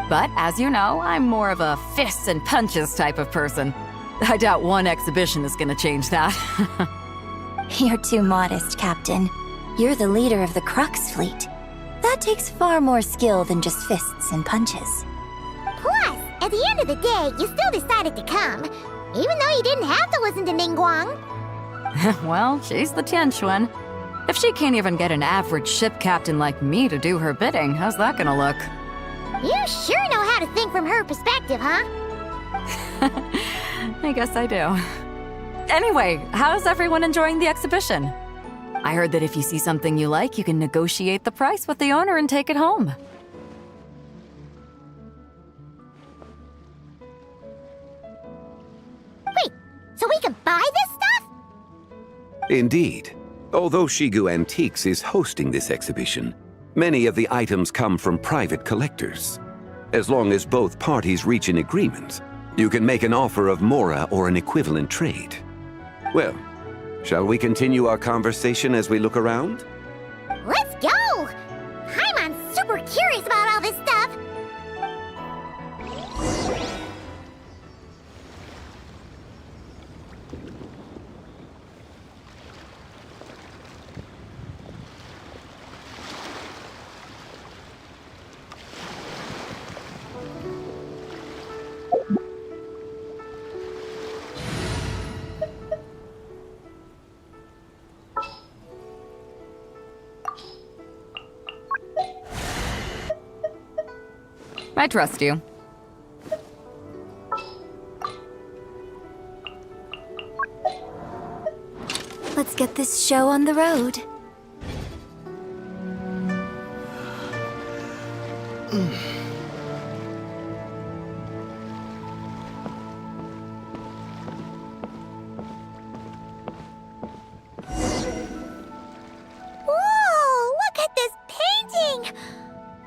But as you know, I'm more of a fists and punches type of person. I doubt one exhibition is gonna change that.
You're too modest, Captain. You're the leader of the Crux fleet. That takes far more skill than just fists and punches.
Plus, at the end of the day, you still decided to come, even though you didn't have to listen to Ningguang.
Well, she's the Tianquan. If she can't even get an average ship captain like me to do her bidding, how's that gonna look?
You sure know how to think from her perspective, huh?
I guess I do. Anyway, how's everyone enjoying the exhibition? I heard that if you see something you like, you can negotiate the price with the owner and take it home.
Wait, so we can buy this stuff?
Indeed. Although Shigu Antiques is hosting this exhibition, many of the items come from private collectors. As long as both parties reach an agreement, you can make an offer of mora or an equivalent trade. Well, shall we continue our conversation as we look around?
Let's go! Paimon's super curious about all this stuff.
I trust you.
Let's get this show on the road.
Whoa! Look at this painting!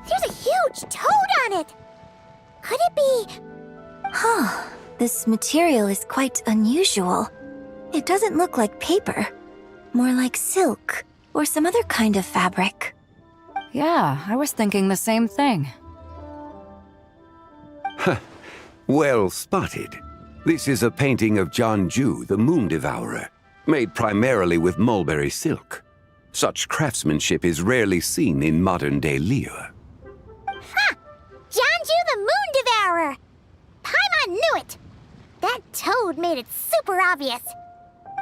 There's a huge toad on it! Could it be...
Huh. This material is quite unusual. It doesn't look like paper. More like silk, or some other kind of fabric.
Yeah, I was thinking the same thing.
Well spotted. This is a painting of Jianju, the Moon Devourer, made primarily with mulberry silk. Such craftsmanship is rarely seen in modern-day Liyue.
Ha! Jianju the Moon Devourer! Paimon knew it! That toad made it super obvious.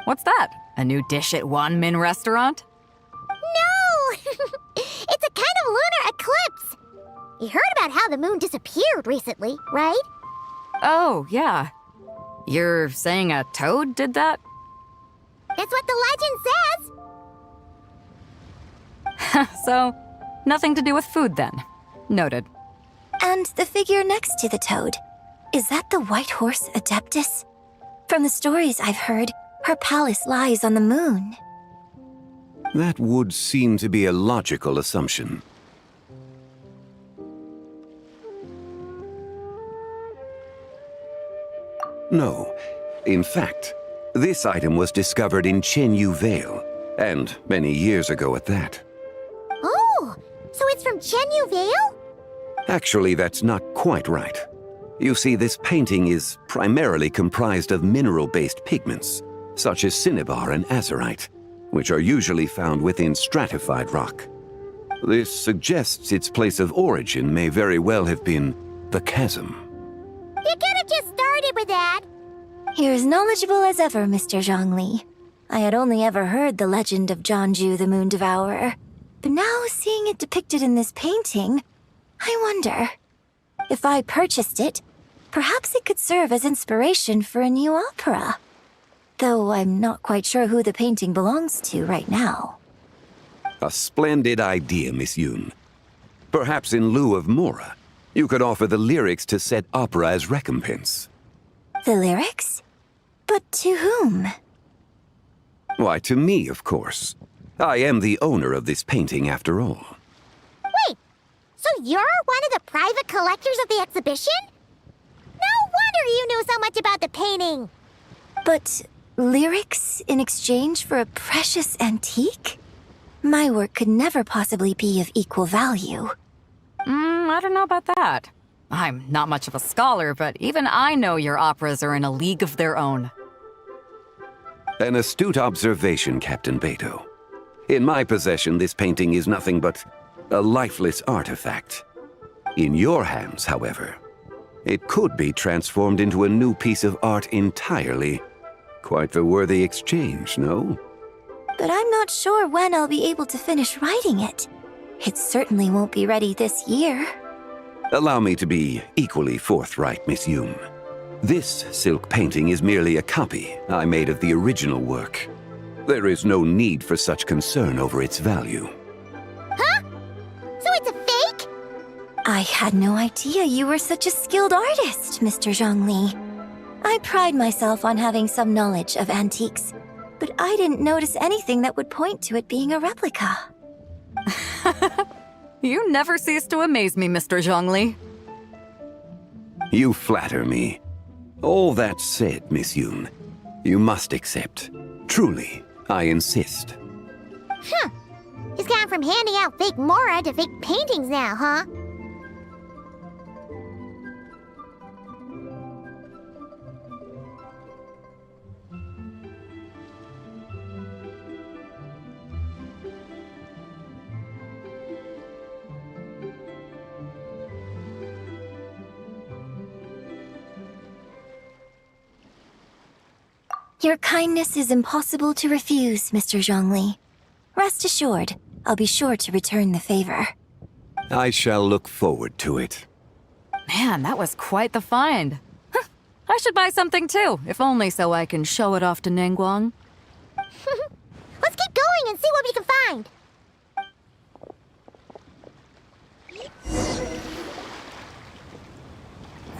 What's that? A new dish at Wanmin restaurant?
No! It's a kind of lunar eclipse. You heard about how the moon disappeared recently, right?
Oh, yeah. You're saying a toad did that?
That's what the legend says.
So, nothing to do with food then. Noted.
And the figure next to the toad. Is that the white horse Adeptus? From the stories I've heard, her palace lies on the moon.
That would seem to be a logical assumption. No. In fact, this item was discovered in Chenyu Vale, and many years ago at that.
Oh, so it's from Chenyu Vale?
Actually, that's not quite right. You see, this painting is primarily comprised of mineral-based pigments, such as cinnabar and azurite, which are usually found within stratified rock. This suggests its place of origin may very well have been the chasm.
You could have just started with that.
You're as knowledgeable as ever, Mr. Zhongli. I had only ever heard the legend of Jianju the Moon Devourer, but now seeing it depicted in this painting, I wonder... If I purchased it, perhaps it could serve as inspiration for a new opera. Though I'm not quite sure who the painting belongs to right now.
A splendid idea, Miss Yoon. Perhaps in lieu of Mora, you could offer the lyrics to said opera as recompense.
The lyrics? But to whom?
Why, to me, of course. I am the owner of this painting, after all.
Wait, so you're one of the private collectors of the exhibition? No wonder you knew so much about the painting.
But lyrics in exchange for a precious antique? My work could never possibly be of equal value.
I don't know about that. I'm not much of a scholar, but even I know your operas are in a league of their own.
An astute observation, Captain Beto. In my possession, this painting is nothing but a lifeless artifact. In your hands, however, it could be transformed into a new piece of art entirely. Quite the worthy exchange, no?
But I'm not sure when I'll be able to finish writing it. It certainly won't be ready this year.
Allow me to be equally forthright, Miss Yoon. This silk painting is merely a copy I made of the original work. There is no need for such concern over its value.
Huh? So it's a fake?
I had no idea you were such a skilled artist, Mr. Zhongli. I pride myself on having some knowledge of antiques, but I didn't notice anything that would point to it being a replica.
You never cease to amaze me, Mr. Zhongli.
You flatter me. All that said, Miss Yoon, you must accept. Truly, I insist.
Huh. He's gone from handing out fake Mora to fake paintings now, huh?
Your kindness is impossible to refuse, Mr. Zhongli. Rest assured, I'll be sure to return the favor.
I shall look forward to it.
Man, that was quite the find. Huh, I should buy something too, if only so I can show it off to Ningguang.
Let's keep going and see what we can find.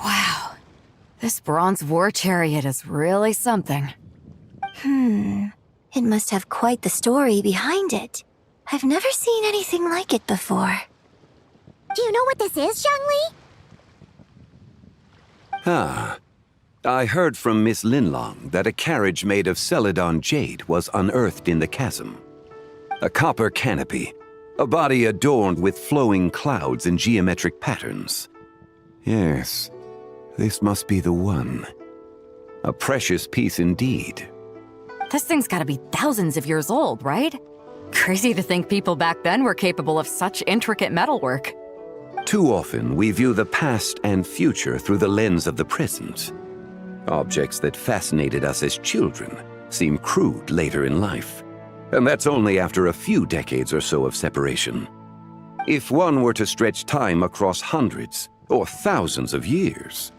Wow, this bronze war chariot is really something.
It must have quite the story behind it. I've never seen anything like it before.
Do you know what this is, Zhongli?
Ah. I heard from Miss Linlong that a carriage made of Celadon jade was unearthed in the chasm. A copper canopy, a body adorned with flowing clouds and geometric patterns. Yes, this must be the one. A precious piece indeed.
This thing's gotta be thousands of years old, right? Crazy to think people back then were capable of such intricate metalwork.
Too often, we view the past and future through the lens of the present. Objects that fascinated us as children seem crude later in life. And that's only after a few decades or so of separation. If one were to stretch time across hundreds or thousands of years,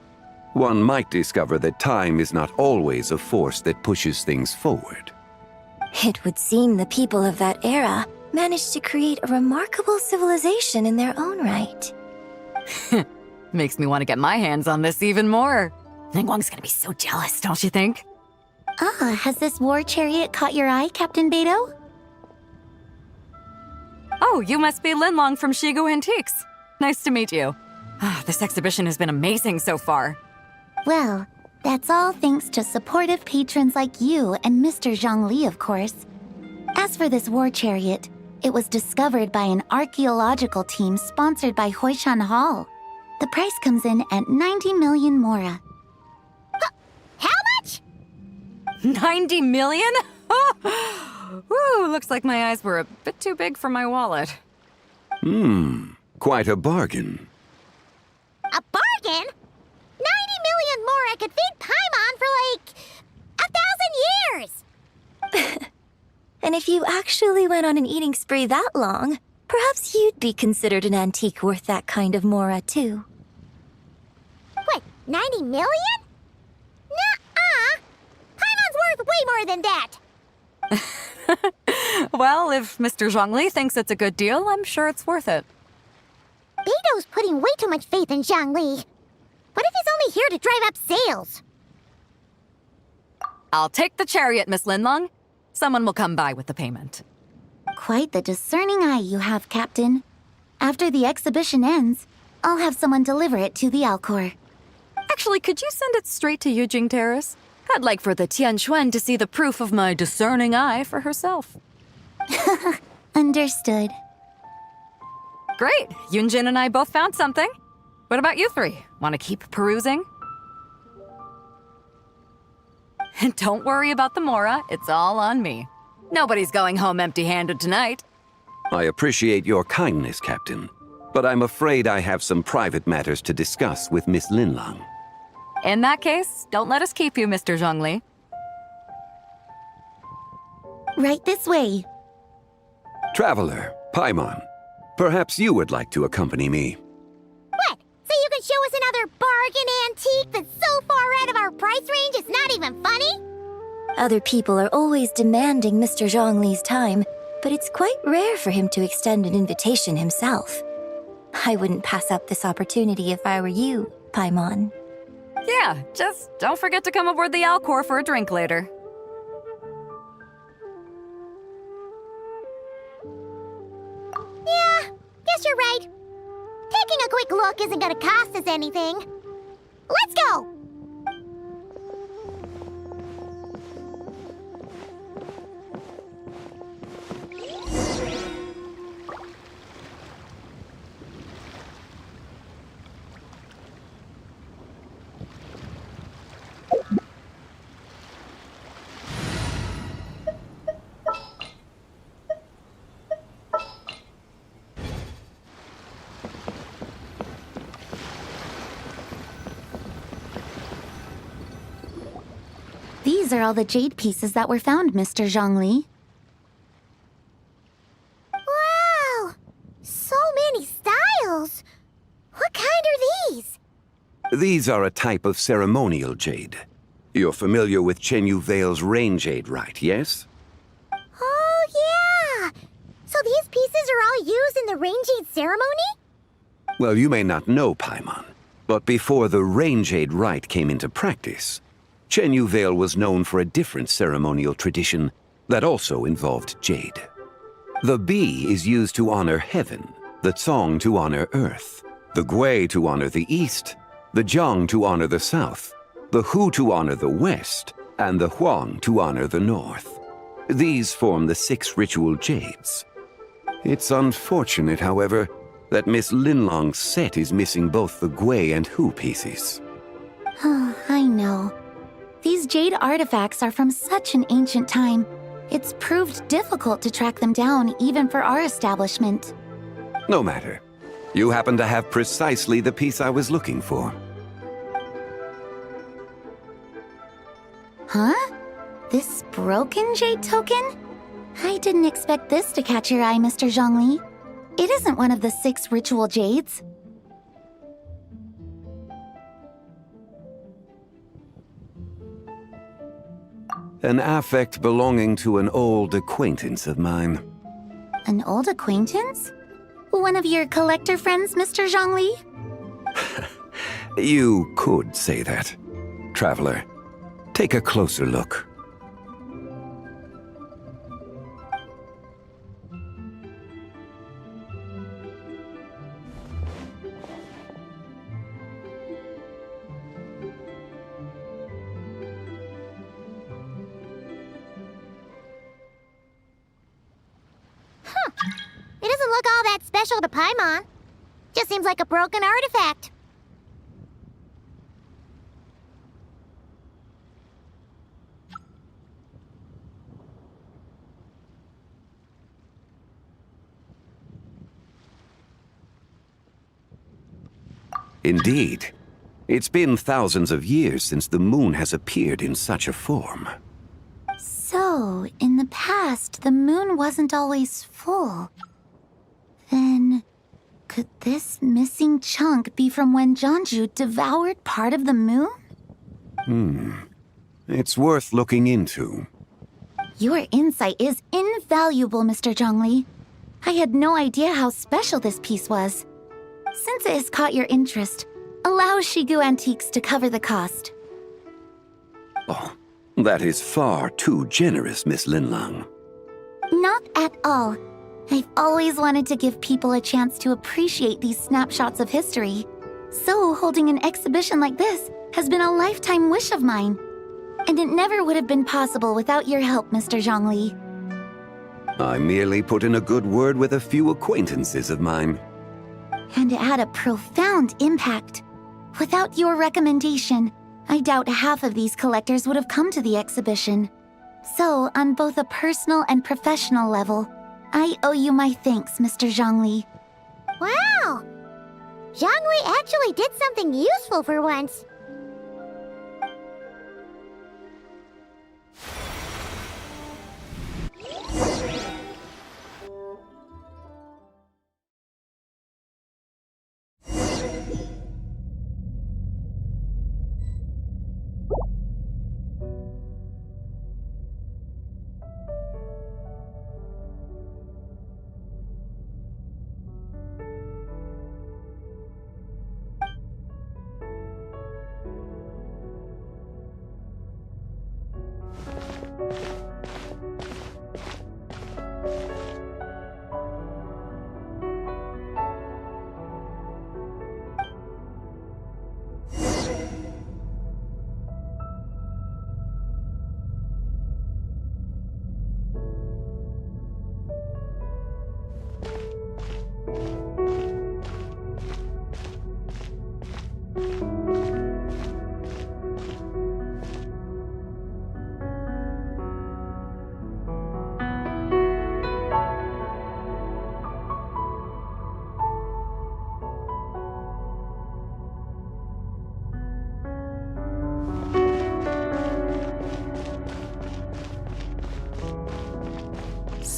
one might discover that time is not always a force that pushes things forward.
It would seem the people of that era managed to create a remarkable civilization in their own right.
Makes me want to get my hands on this even more. Ningguang's gonna be so jealous, don't you think?
Has this war chariot caught your eye, Captain Beidou?
Oh, you must be Linlong from Shigu Antiques. Nice to meet you. This exhibition has been amazing so far.
Well, that's all thanks to supportive patrons like you and Mr. Zhongli, of course. As for this war chariot, it was discovered by an archaeological team sponsored by Hoishan Hall. The price comes in at 90 million mora. How much?
90 million? Woo, looks like my eyes were a bit too big for my wallet.
Quite a bargain.
A bargain? 90 million mora could feed Paimon for like 1,000 years!
And if you actually went on an eating spree that long, perhaps you'd be considered an antique worth that kind of mora, too.
What, 90 million? Nuh-uh! Paimon's worth way more than that!
Well, if Mr. Zhongli thinks it's a good deal, I'm sure it's worth it.
Beidou's putting way too much faith in Zhongli. What if he's only here to drive up sales?
I'll take the chariot, Miss Linlong. Someone will come by with the payment.
Quite the discerning eye you have, Captain. After the exhibition ends, I'll have someone deliver it to the Alcor.
Actually, could you send it straight to Yujing Terrace? I'd like for the Tianquan to see the proof of my discerning eye for herself.
Understood.
Great! Yunjin and I both found something. What about you three? Want to keep perusing? And don't worry about the mora, it's all on me. Nobody's going home empty-handed tonight.
I appreciate your kindness, Captain, but I'm afraid I have some private matters to discuss with Miss Linlong.
In that case, don't let us keep you, Mr. Zhongli.
Right this way.
Traveler, Paimon, perhaps you would like to accompany me.
What? So you can show us another bargain antique that's so far out of our price range it's not even funny?
Other people are always demanding Mr. Zhongli's time, but it's quite rare for him to extend an invitation himself. I wouldn't pass up this opportunity if I were you, Paimon.
Yeah, just don't forget to come aboard the Alcor for a drink later.
Yeah, guess you're right. Taking a quick look isn't gonna cost us anything. Let's go! These are all the jade pieces that were found, Mr. Zhongli. Wow! So many styles! What kind are these?
These are a type of ceremonial jade. You're familiar with Chenyu Vale's rain jade, right, yes?
Oh, yeah! So these pieces are all used in the rain jade ceremony?
Well, you may not know, Paimon, but before the rain jade rite came into practice, Chenyu Vale was known for a different ceremonial tradition that also involved jade. The bee is used to honor heaven, the Tsong to honor earth, the Gui to honor the east, the Jiang to honor the south, the Hu to honor the west, and the Huang to honor the north. These form the 6 ritual jades. It's unfortunate, however, that Miss Linlong's set is missing both the Gui and Hu pieces.
Oh, I know. These jade artifacts are from such an ancient time. It's proved difficult to track them down, even for our establishment.
No matter. You happen to have precisely the piece I was looking for.
Huh? This broken jade token? I didn't expect this to catch your eye, Mr. Zhongli. It isn't one of the 6 ritual jades.
An affect belonging to an old acquaintance of mine.
An old acquaintance? One of your collector friends, Mr. Zhongli?
You could say that. Traveler, take a closer look.
It doesn't look all that special to Paimon. Just seems like a broken artifact.
Indeed. It's been thousands of years since the moon has appeared in such a form.
So, in the past, the moon wasn't always full. Then, could this missing chunk be from when Jianzhu devoured part of the moon?
It's worth looking into.
Your insight is invaluable, Mr. Zhongli. I had no idea how special this piece was. Since it has caught your interest, allow Shigu Antiques to cover the cost.
Oh, that is far too generous, Miss Linlang.
Not at all. I've always wanted to give people a chance to appreciate these snapshots of history. So holding an exhibition like this has been a lifetime wish of mine. And it never would have been possible without your help, Mr. Zhongli.
I merely put in a good word with a few acquaintances of mine.
And it had a profound impact. Without your recommendation, I doubt half of these collectors would have come to the exhibition. So, on both a personal and professional level, I owe you my thanks, Mr. Zhongli.
Wow! Zhongli actually did something useful for once.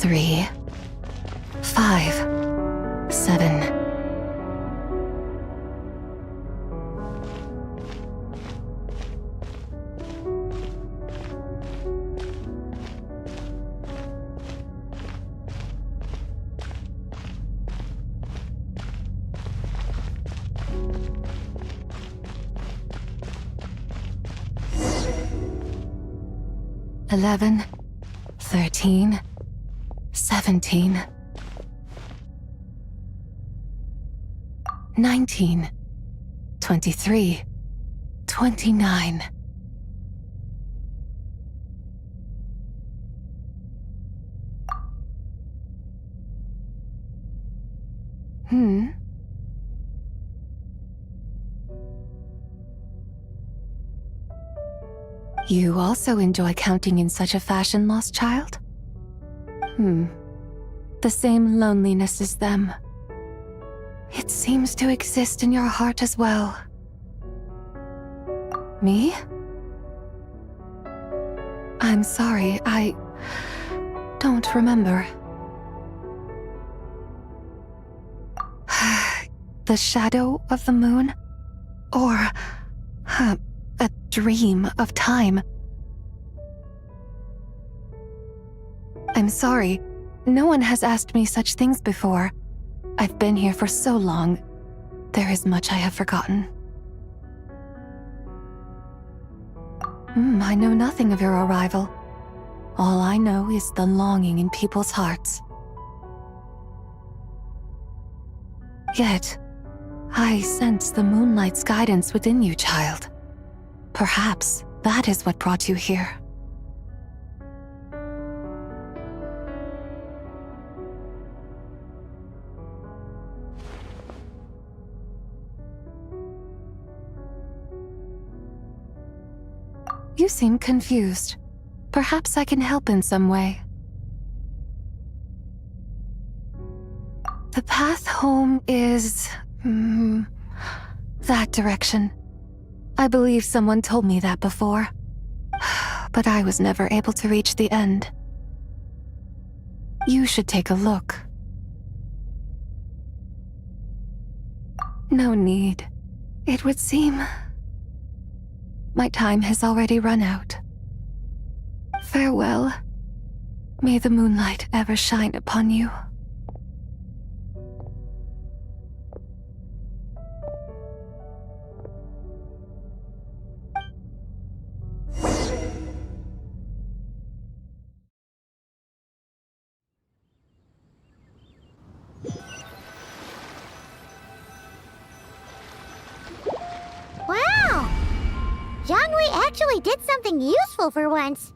Three, 5, 7. 11, 13, 17, 19, 23, 29. You also enjoy counting in such a fashion, lost child? The same loneliness as them. It seems to exist in your heart as well. Me? I'm sorry, I don't remember. The shadow of the moon? Or a dream of time? I'm sorry. No one has asked me such things before. I've been here for so long. There is much I have forgotten. I know nothing of your arrival. All I know is the longing in people's hearts. Yet, I sense the moonlight's guidance within you, child. Perhaps that is what brought you here. You seem confused. Perhaps I can help in some way. The path home is... that direction. I believe someone told me that before. But I was never able to reach the end. You should take a look. No need. It would seem... my time has already run out. Farewell. May the moonlight ever shine upon you.
Wow! Jiangwei actually did something useful for once.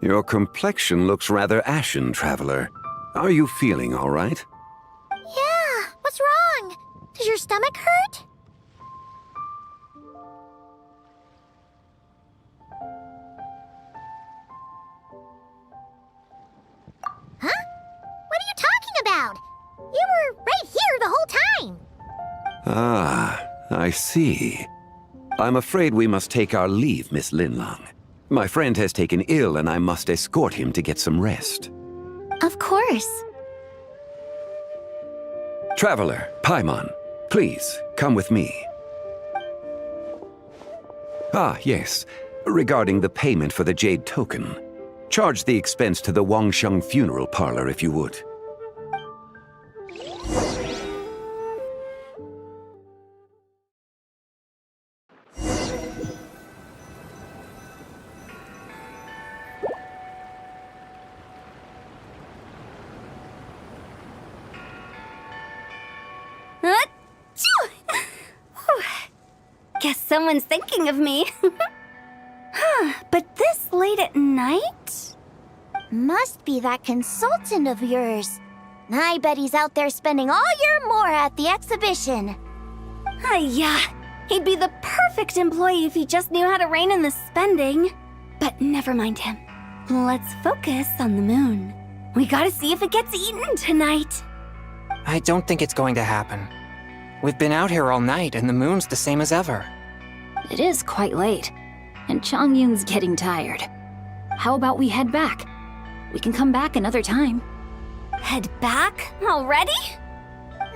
Your complexion looks rather ashen, traveler. Are you feeling all right?
Yeah, what's wrong? Does your stomach hurt? Huh? What are you talking about? You were right here the whole time.
Ah, I see. I'm afraid we must take our leave, Miss Linlang. My friend has taken ill and I must escort him to get some rest.
Of course.
Traveler, Paimon, please, come with me. Ah, yes. Regarding the payment for the jade token. Charge the expense to the Wangsheng funeral parlor if you would.
Guess someone's thinking of me. But this late at night?
Must be that consultant of yours. I bet he's out there spending all year more at the exhibition.
Yeah, he'd be the perfect employee if he just knew how to rein in the spending. But never mind him. Let's focus on the moon. We gotta see if it gets eaten tonight.
I don't think it's going to happen. We've been out here all night and the moon's the same as ever.
It is quite late, and Changyun's getting tired. How about we head back? We can come back another time.
Head back? Already?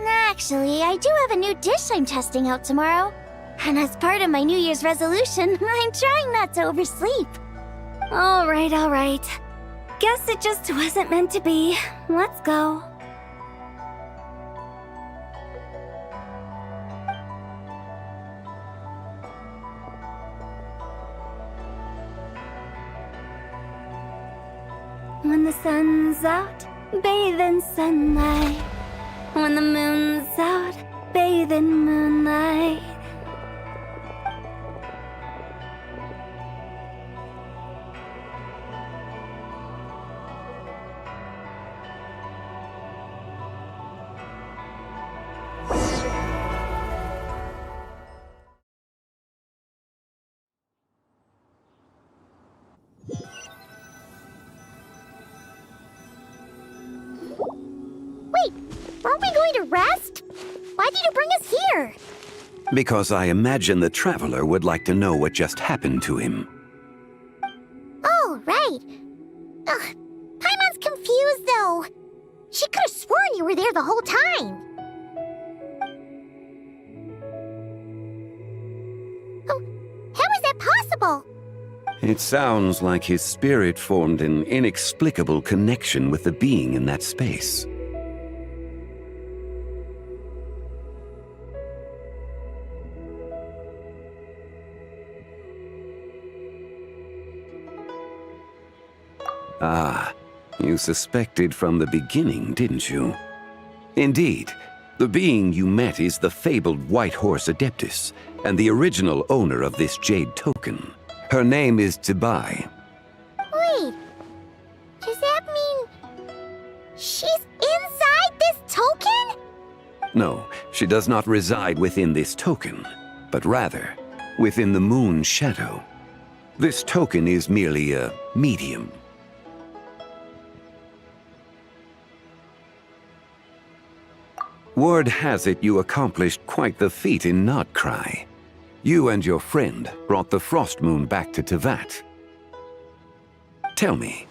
Actually, I do have a new dish I'm testing out tomorrow. And as part of my New Year's resolution, I'm trying not to oversleep.
All right. Guess it just wasn't meant to be. Let's go. When the sun's out, bathe in sunlight. When the moon's out, bathe in moonlight.
Wait, aren't we going to rest? Why did you bring us here?
Because I imagine the traveler would like to know what just happened to him.
Oh, right. Ugh, Paimon's confused, though. She could have sworn you were there the whole time. Oh, how is that possible?
It sounds like his spirit formed an inexplicable connection with the being in that space. Ah, you suspected from the beginning, didn't you? Indeed, the being you met is the fabled White Horse Adeptus, and the original owner of this jade token. Her name is Teyvat.
Wait, does that mean she's inside this token?
No, she does not reside within this token, but rather within the moon's shadow. This token is merely a medium. Word has it you accomplished quite the feat in nod-krai. You and your friend brought the frost moon back to Teyvat. Tell me,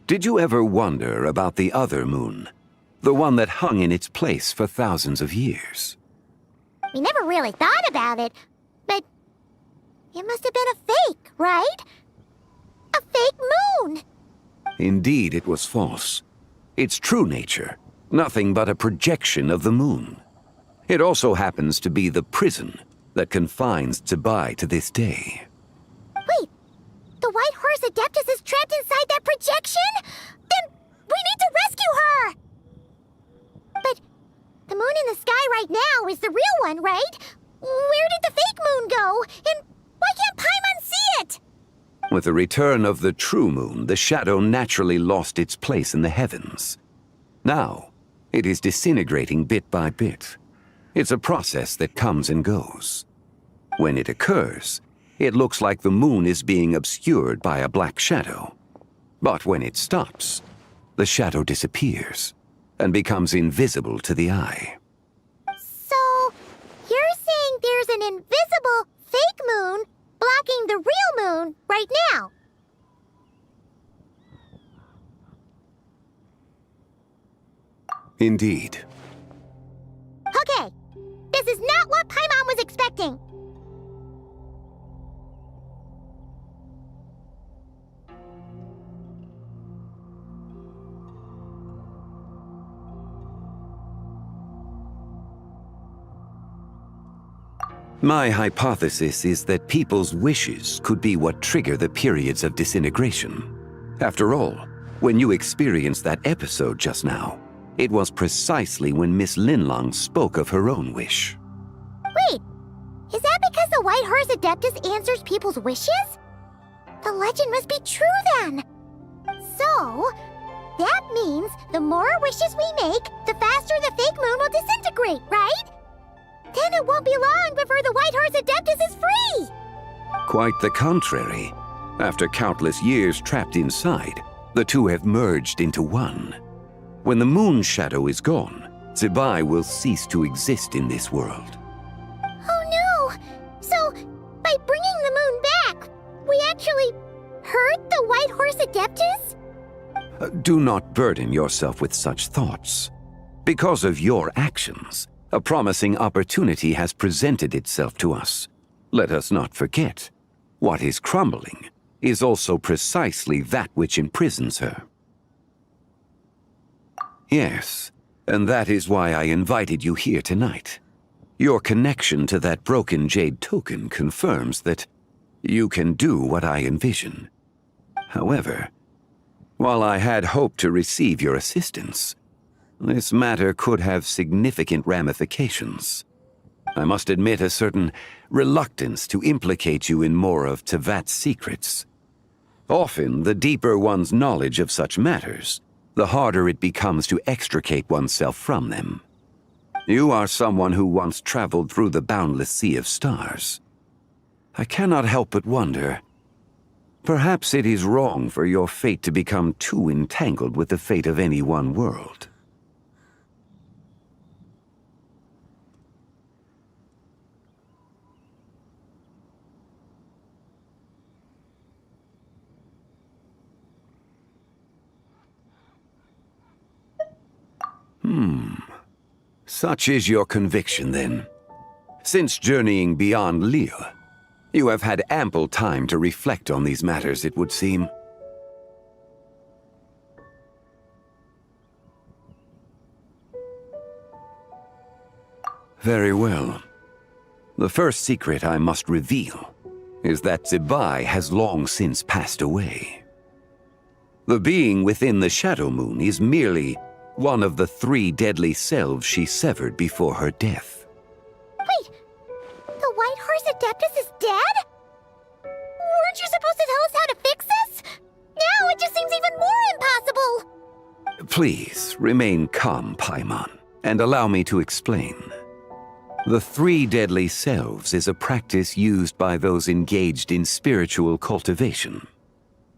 did you ever wonder about the other moon? The one that hung in its place for thousands of years?
We never really thought about it, but it must have been a fake, right? A fake moon!
Indeed, it was false. Its true nature, nothing but a projection of the moon. It also happens to be the prison that confines Teyvat to this day.
Wait, the White Horse Adeptus is trapped inside that projection? Then we need to rescue her! But the moon in the sky right now is the real one, right? Where did the fake moon go? And why can't Paimon see it?
With the return of the true moon, the shadow naturally lost its place in the heavens. Now, it is disintegrating bit by bit. It's a process that comes and goes. When it occurs, it looks like the moon is being obscured by a black shadow. But when it stops, the shadow disappears and becomes invisible to the eye.
So, you're saying there's an invisible fake moon blocking the real moon right now?
Indeed.
Okay, this is not what Paimon was expecting.
My hypothesis is that people's wishes could be what trigger the periods of disintegration. After all, when you experienced that episode just now, it was precisely when Miss Linlong spoke of her own wish.
Wait, is that because the White Horse Adeptus answers people's wishes? The legend must be true then. So, that means the more wishes we make, the faster the fake moon will disintegrate, right? Then it won't be long before the White Horse Adeptus is free!
Quite the contrary. After countless years trapped inside, the two have merged into one. When the moon shadow is gone, Teyvat will cease to exist in this world.
Oh no! So, by bringing the moon back, we actually hurt the White Horse Adeptus?
Do not burden yourself with such thoughts. Because of your actions, a promising opportunity has presented itself to us. Let us not forget, what is crumbling is also precisely that which imprisons her. Yes, and that is why I invited you here tonight. Your connection to that broken jade token confirms that you can do what I envision. However, While I had hoped to receive your assistance, this matter could have significant ramifications. I must admit a certain reluctance to implicate you in more of Teyvat's secrets. Often, the deeper one's knowledge of such matters, the harder it becomes to extricate oneself from them. You are someone who once traveled through the boundless sea of stars. I cannot help but wonder, perhaps it is wrong for your fate to become too entangled with the fate of any one world. Such is your conviction, then. Since journeying beyond Liyue, you have had ample time to reflect on these matters, it would seem. Very well. The first secret I must reveal is that Zebai has long since passed away. The being within the Shadow Moon is merely one of the 3 deadly selves she severed before her death.
Wait, the White Horse Adeptus is dead? Weren't you supposed to tell us how to fix this? Now it just seems even more impossible!
Please, remain calm, Paimon, and allow me to explain. The 3 deadly selves is a practice used by those engaged in spiritual cultivation.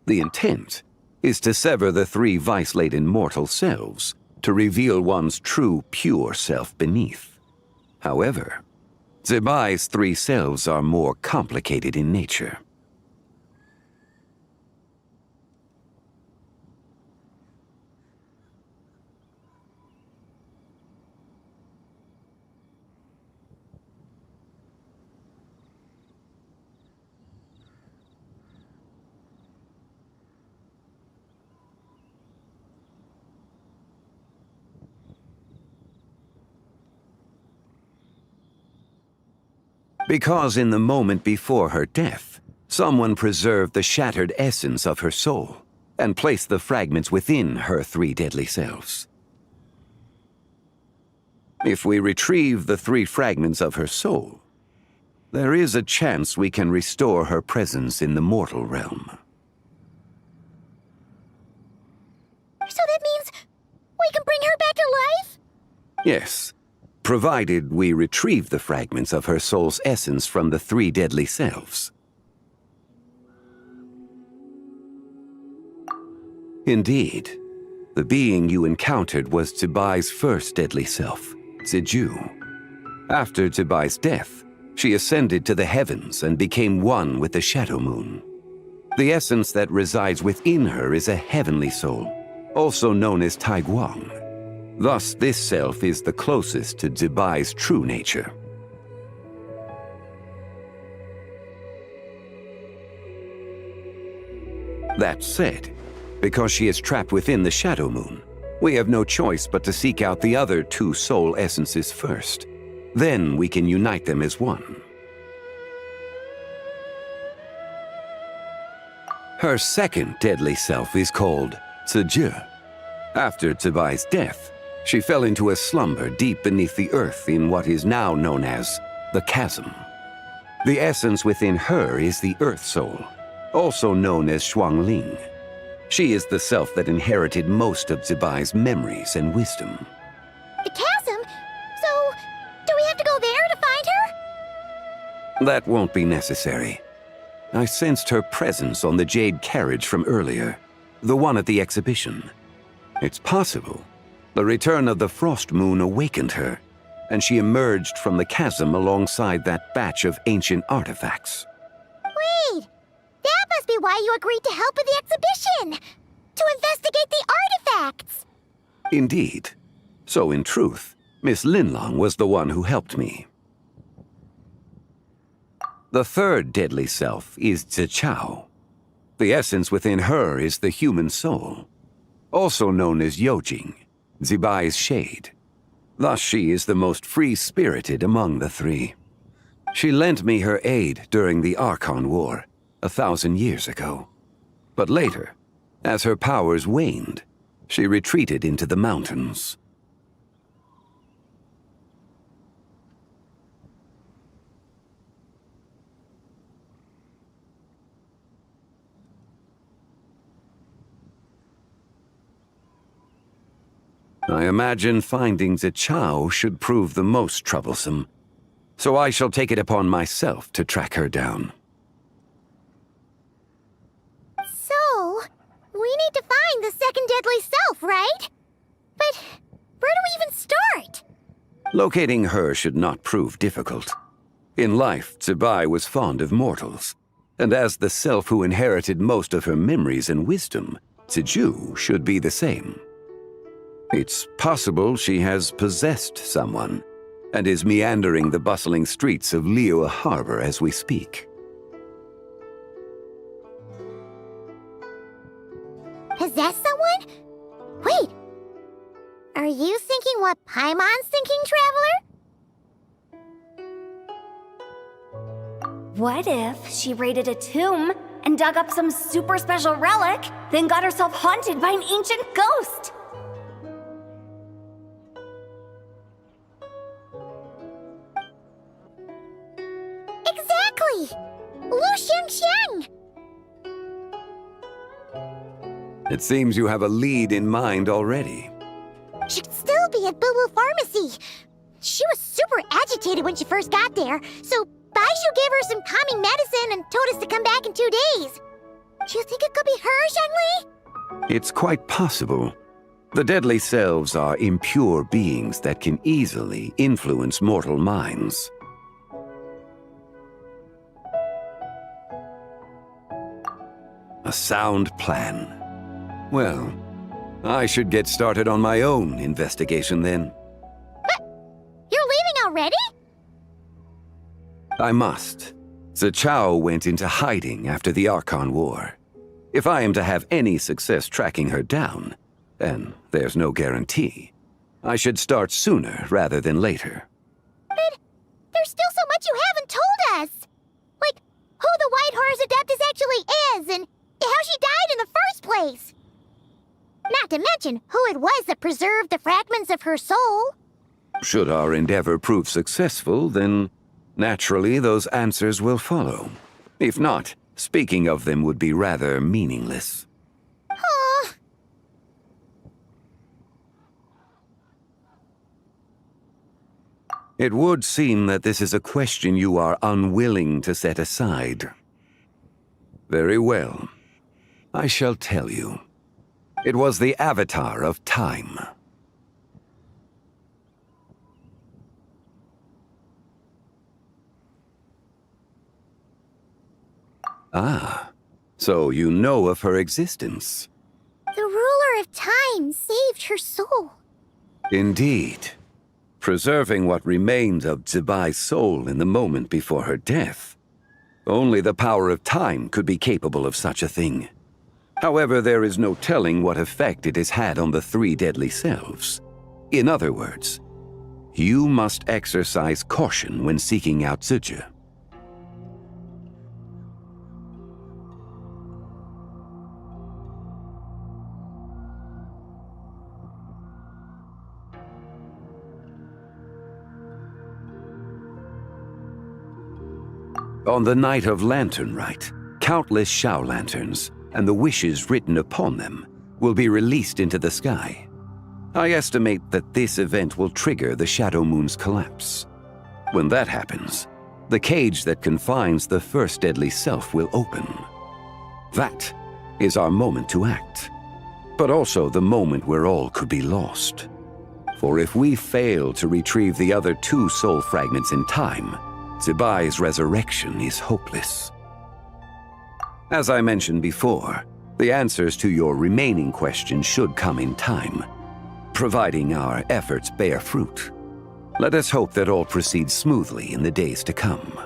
The intent is to sever the 3 vice-laden mortal selves to reveal one's true, pure self beneath. However, Zebai's 3 selves are more complicated in nature. Because in the moment before her death, someone preserved the shattered essence of her soul and placed the fragments within her 3 deadly selves. If we retrieve the 3 fragments of her soul, there is a chance we can restore her presence in the mortal realm.
So that means we can bring her back to life?
Yes, provided we retrieve the fragments of her soul's essence from the 3 deadly selves. Indeed, the being you encountered was Zebai's first deadly self, Ziju. After Zebai's death, she ascended to the heavens and became one with the Shadow Moon. The essence that resides within her is a heavenly soul, also known as Taiguang. Thus, this self is the closest to Zebai's true nature. That said, because she is trapped within the Shadow Moon, we have no choice but to seek out the other 2 soul essences first. Then we can unite them as one. Her second deadly self is called Ziju. After Zebai's death, she fell into a slumber deep beneath the earth in what is now known as the Chasm. The essence within her is the Earth Soul, also known as Shuangling. She is the self that inherited most of Zebai's memories and wisdom.
The chasm? So, do we have to go there to find her?
That won't be necessary. I sensed her presence on the jade carriage from earlier, the one at the exhibition. It's possible the return of the Frost Moon awakened her, and she emerged from the chasm alongside that batch of ancient artifacts.
Wait! That must be why you agreed to help with the exhibition! To investigate the artifacts!
Indeed. So in truth, Miss Linlong was the one who helped me. The 3rd deadly self is Zichao. The essence within her is the human soul, also known as Yojing, Zebai's shade. Thus she is the most free-spirited among the 3. She lent me her aid during the Archon War, 1,000 years ago. But later, As her powers waned, she retreated into the mountains. I imagine finding Zichao should prove the most troublesome, so I shall take it upon myself to track her down.
So, we need to find the second deadly self, right? But where do we even start?
Locating her should not prove difficult. In life, Zibai was fond of mortals, and as the self who inherited most of her memories and wisdom, Ziju should be the same. It's possible she has possessed someone, and is meandering the bustling streets of Liyue Harbor as we speak.
Possess someone? Wait. Are you thinking what Paimon's thinking, Traveler?
What if she raided a tomb and dug up some super special relic, then got herself haunted by an ancient ghost?
Exactly! Lu Xiangxiang!
It seems you have a lead in mind already.
She'd still be at Boo Boo Pharmacy. She was super agitated when she first got there, so Baishu gave her some calming medicine and told us to come back in 2 days. Do you think it could be her, Zhengli?
It's quite possible. The deadly selves are impure beings that can easily influence mortal minds. A sound plan. Well, I should get started on my own investigation then.
But you're leaving already?
I must. Zichao went into hiding after the Archon War. If I am to have any success tracking her down, and there's no guarantee, I should start sooner rather than later.
But there's still so much you haven't told us! Like, who the White Horse Adeptus actually is, and how she died in the first place! Not to mention who it was that preserved the fragments of her soul.
Should our endeavor prove successful, then naturally those answers will follow. If not, speaking of them would be rather meaningless.
Huh.
It would seem that this is a question you are unwilling to set aside. Very well. I shall tell you. It was the Avatar of Time. Ah, so you know of her existence.
The ruler of time saved her soul.
Indeed. Preserving what remained of Zibai's soul in the moment before her death. Only the power of time could be capable of such a thing. However, there is no telling what effect it has had on the three deadly selves. In other words, you must exercise caution when seeking out Ziju. On the night of Lantern Rite, countless Shao lanterns, and the wishes written upon them, will be released into the sky. I estimate that this event will trigger the Shadow Moon's collapse. When that happens, the cage that confines the first deadly self will open. That is our moment to act, but also the moment where all could be lost. For if we fail to retrieve the other two soul fragments in time, Zibai's resurrection is hopeless. As I mentioned before, the answers to your remaining questions should come in time, providing our efforts bear fruit. Let us hope that all proceeds smoothly in the days to come.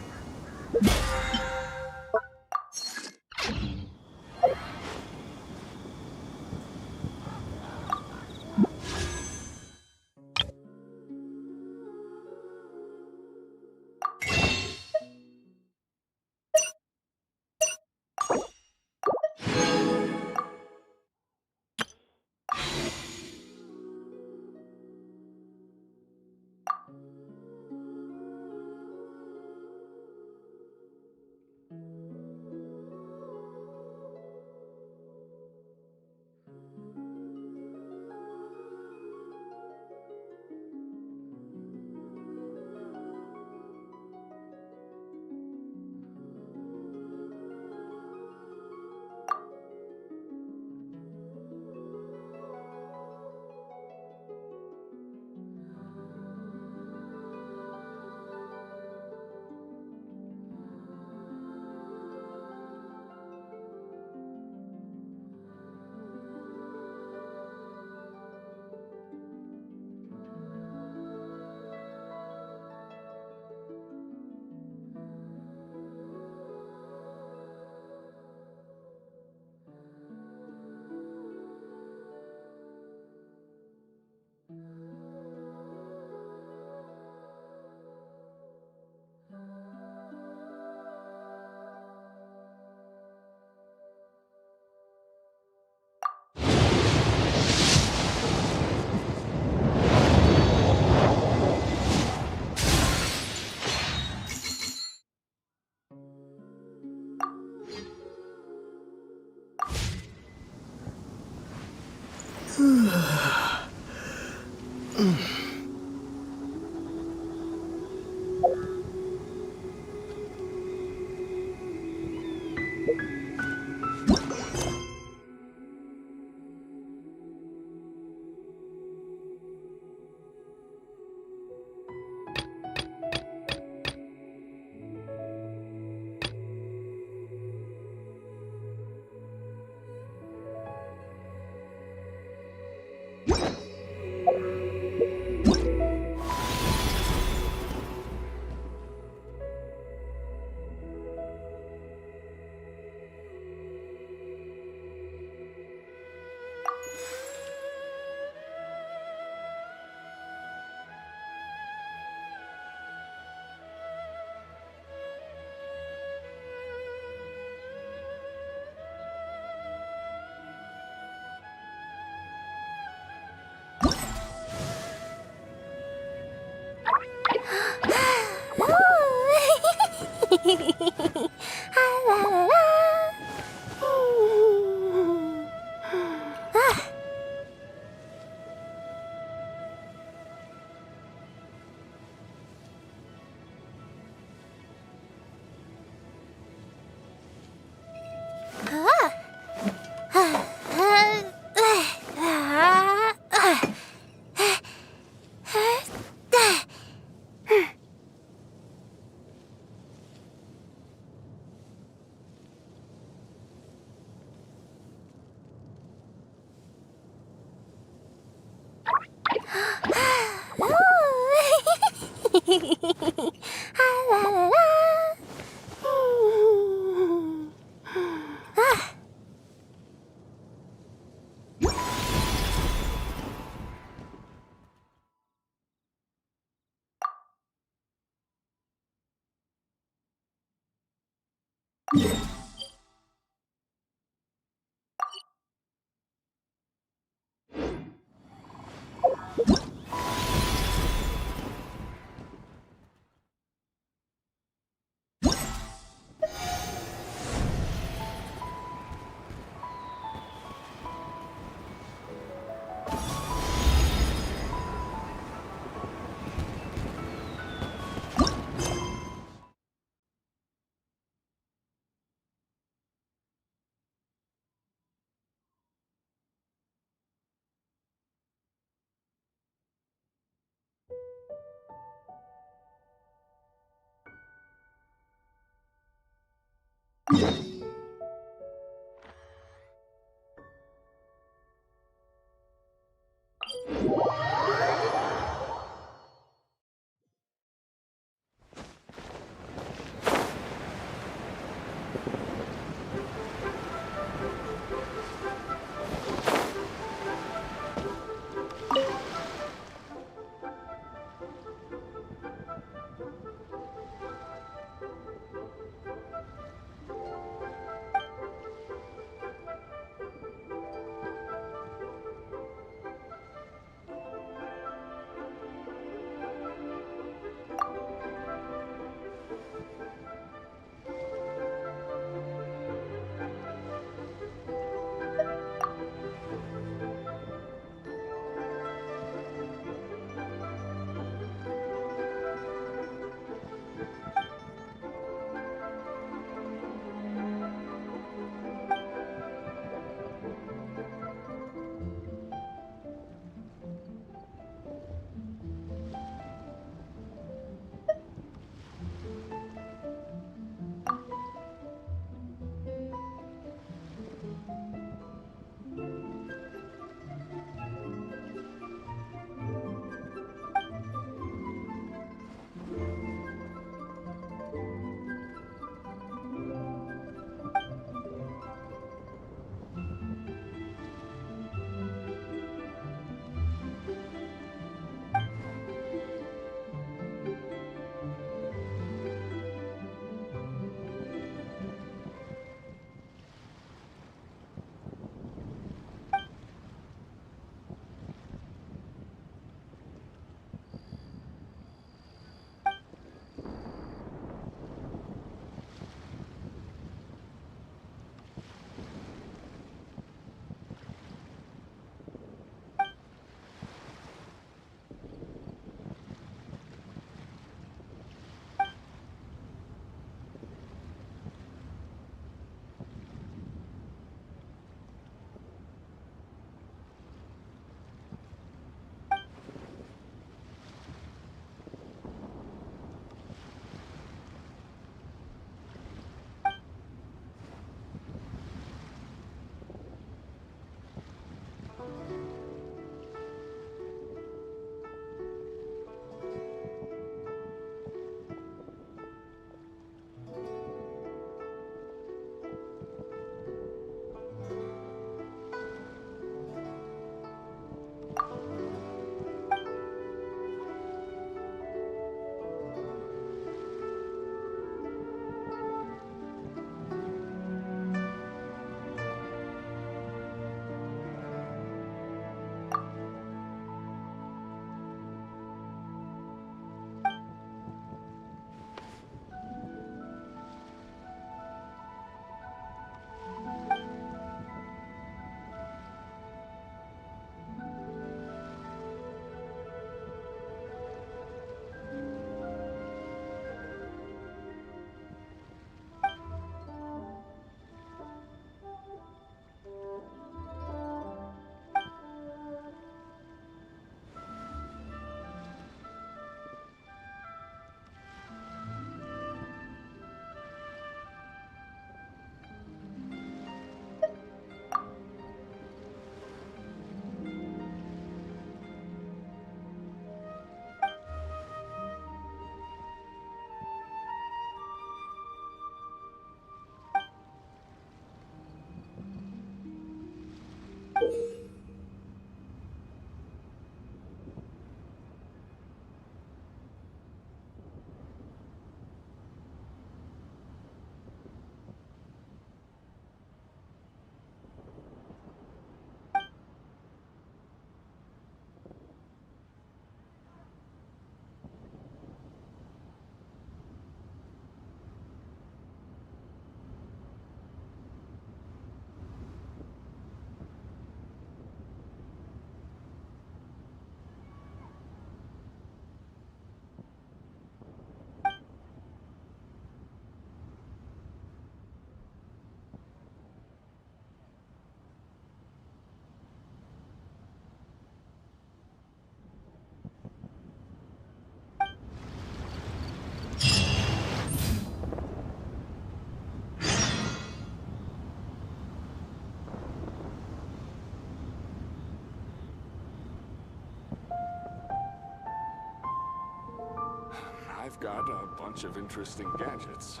I've got a bunch of interesting gadgets,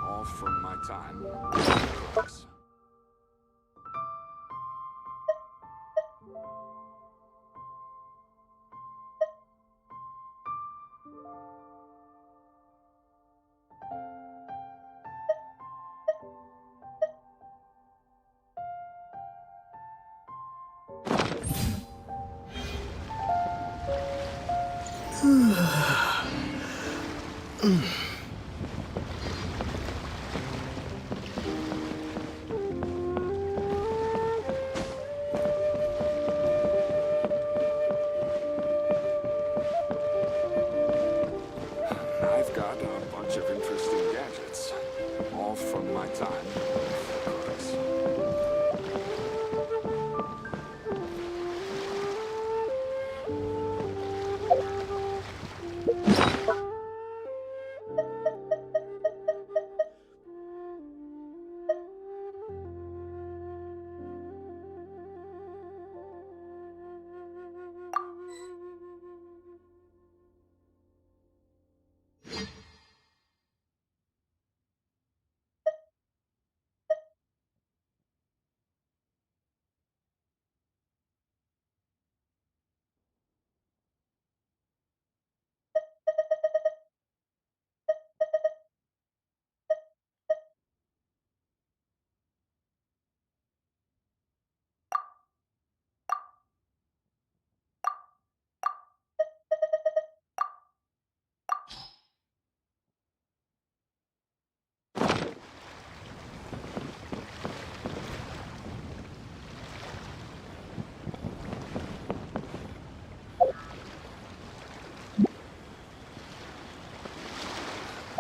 all from my time. I've got a bunch of interesting gadgets, all from my time.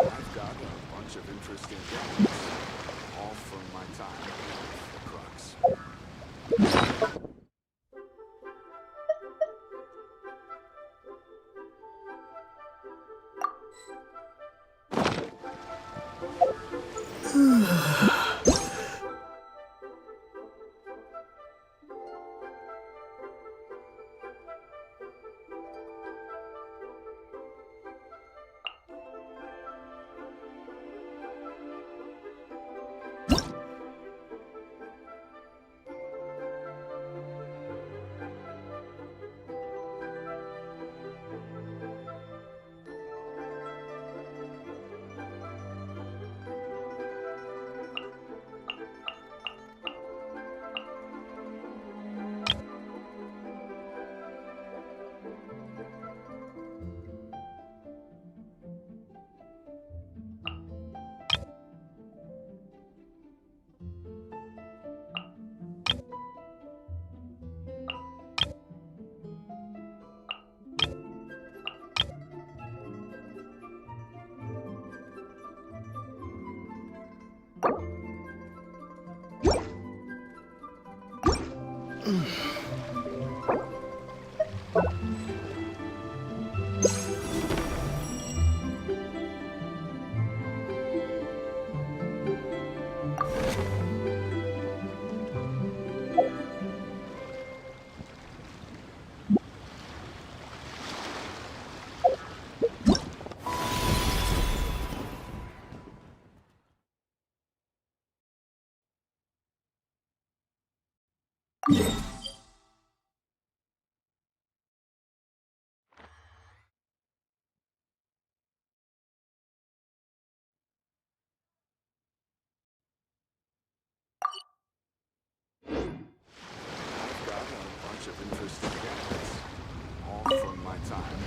I've got a bunch of interesting gadgets, all from my time. The crux. Of interesting gadgets, all from my time.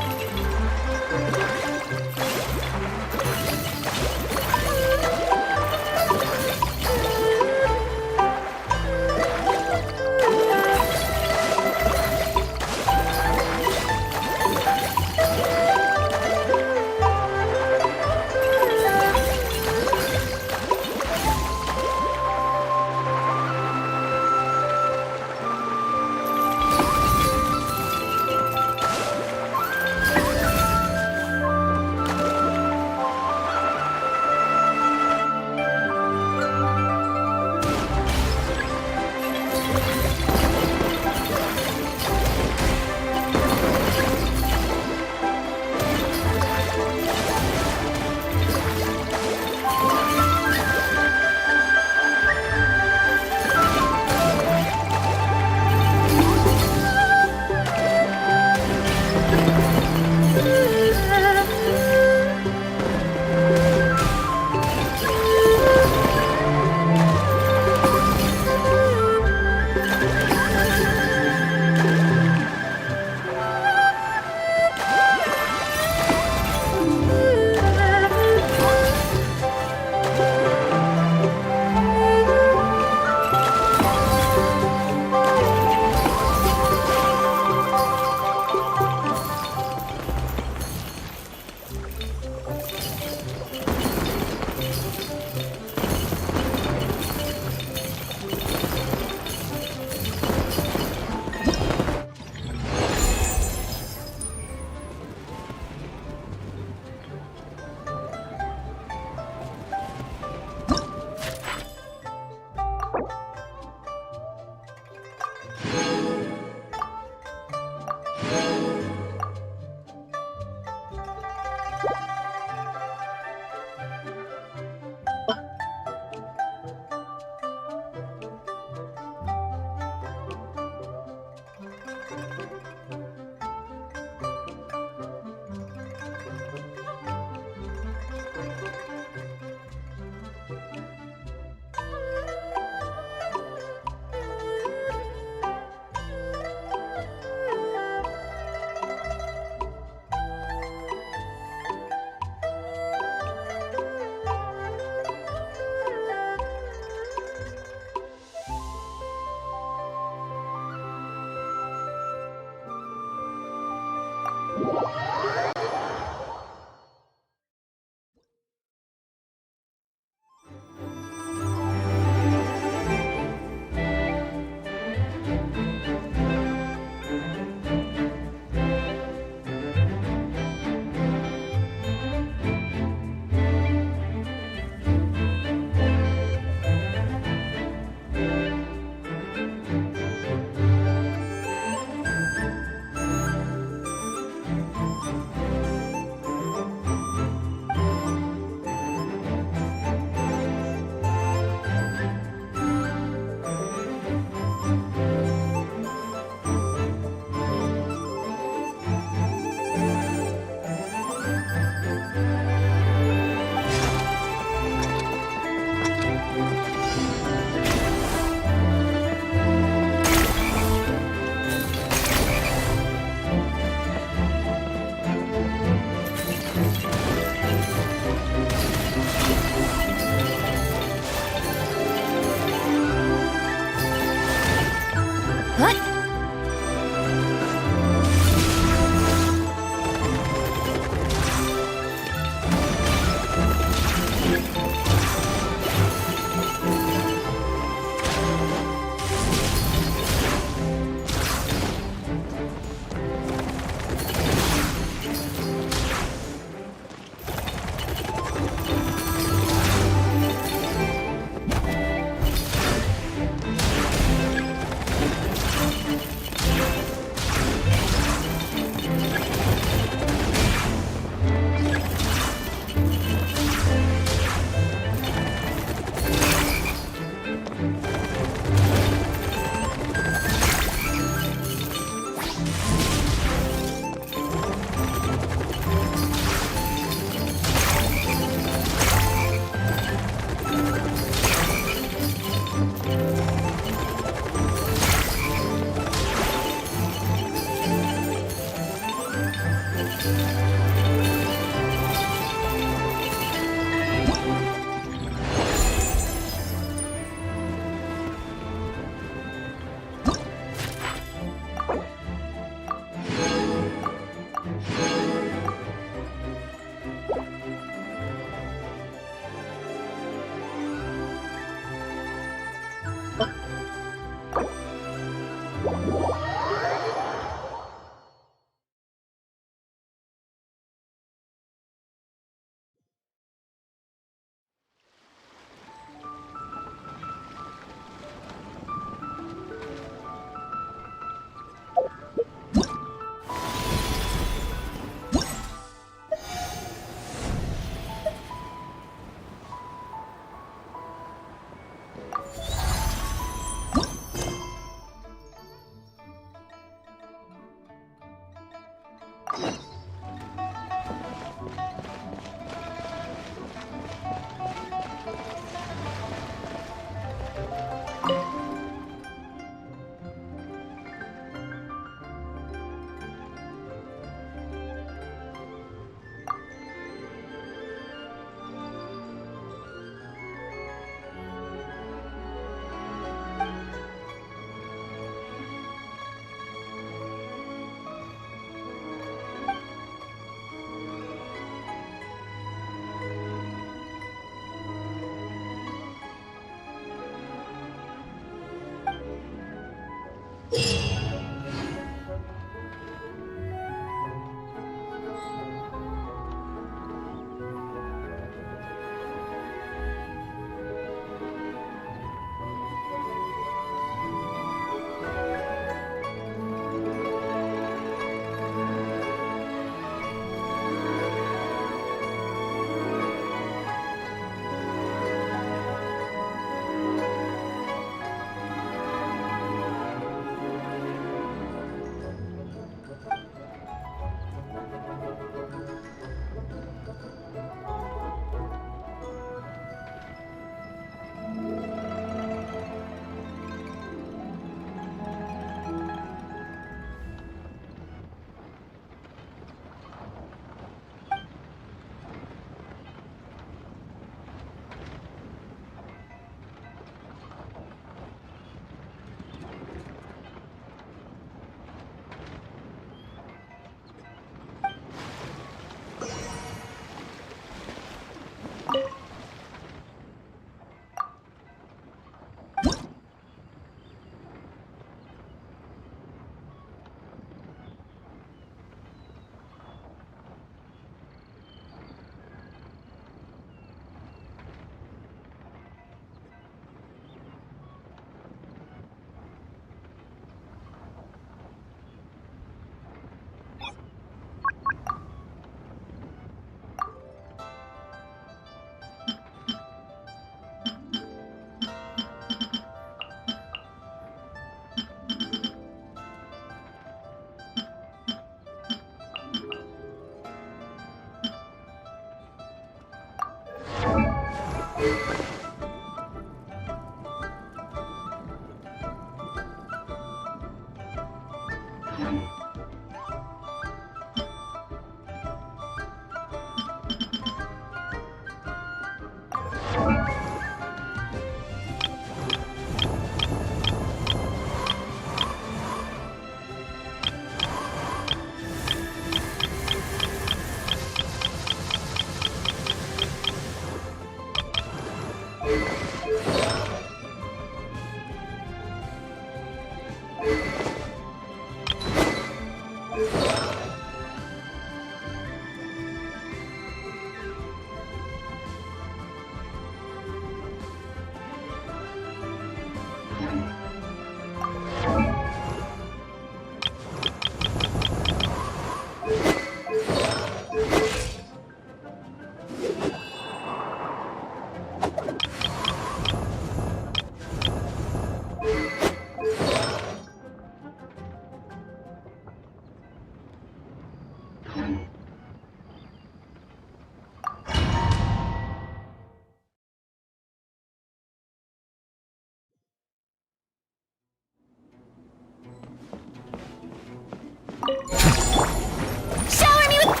Shower me with...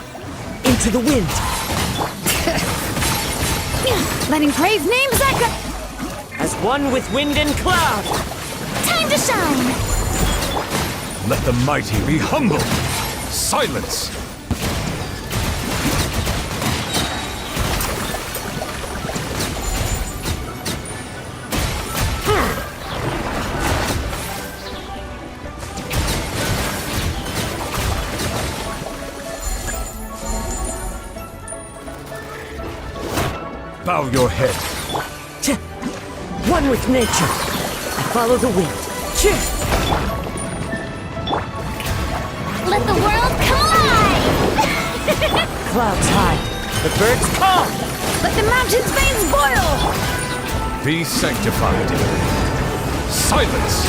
Into the wind!
Letting brave names echo...
As one with wind and cloud!
Time to shine!
Let the mighty be humble! Silence! Bow your head.
One with nature. I follow the wind.
Let the world collide!
Clouds high. The birds call.
Let the mountains' veins boil!
Be sanctified. Silence!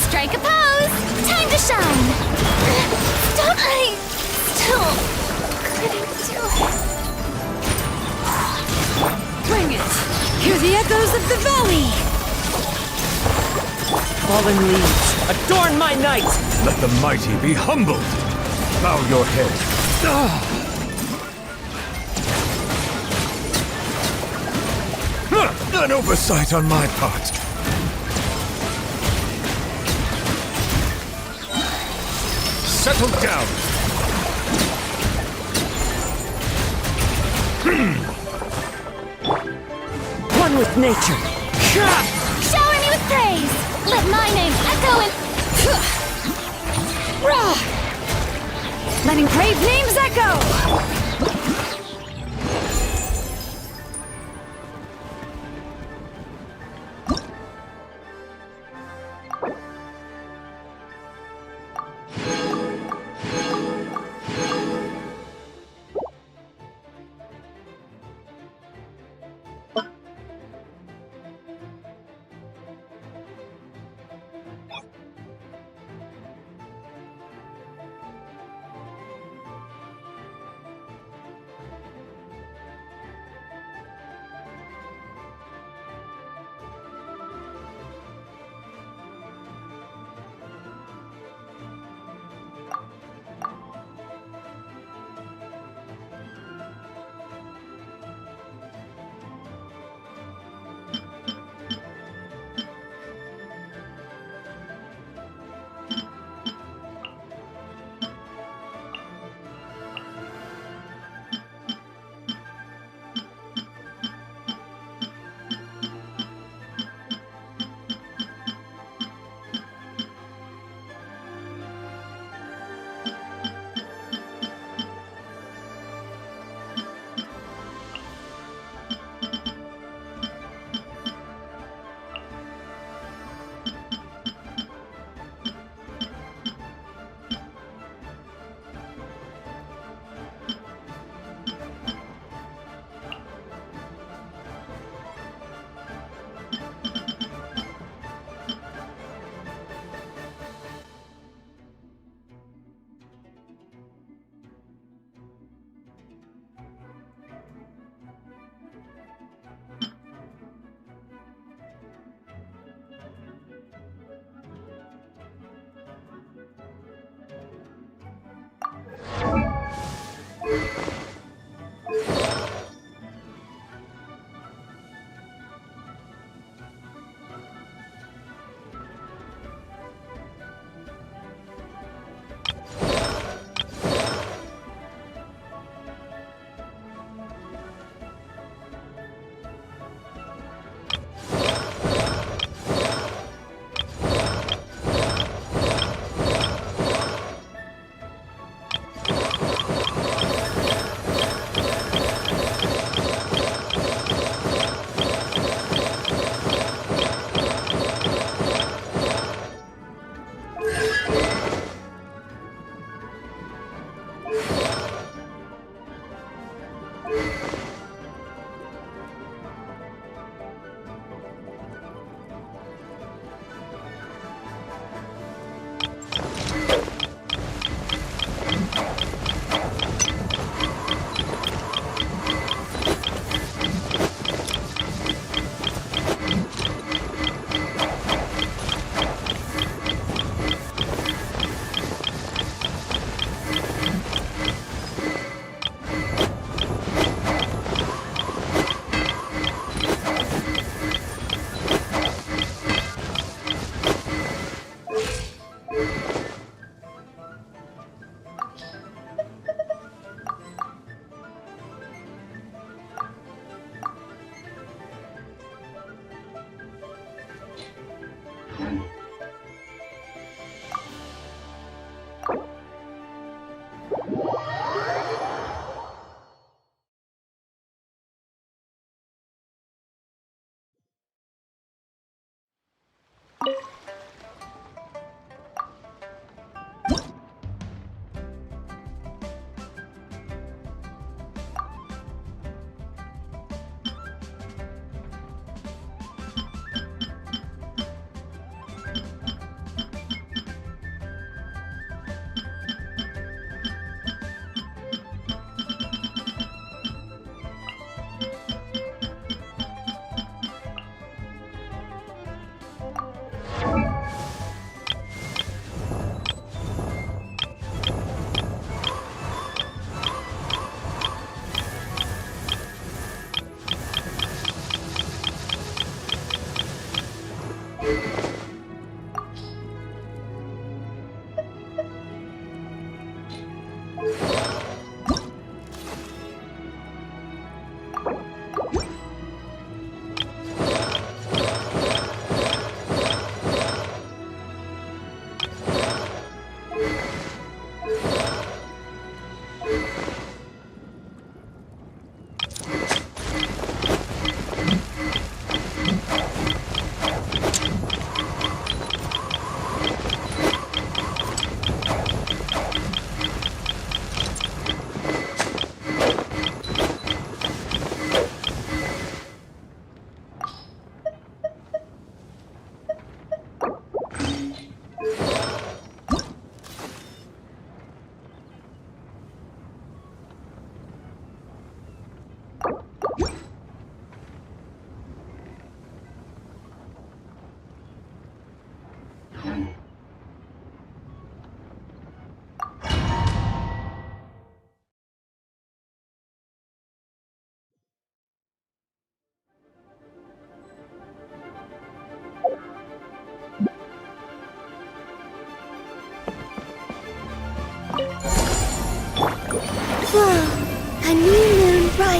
Strike a pose! Time to shine! Stop! I still couldn't do it.
Bring it! Hear the echoes of the valley!
Fallen leaves, adorn my night!
Let the mighty be humbled. Bow your head. An oversight on my part. Settle down.
One with nature.
Shower me with praise! Let my name echo in... Raw! Letting brave names echo!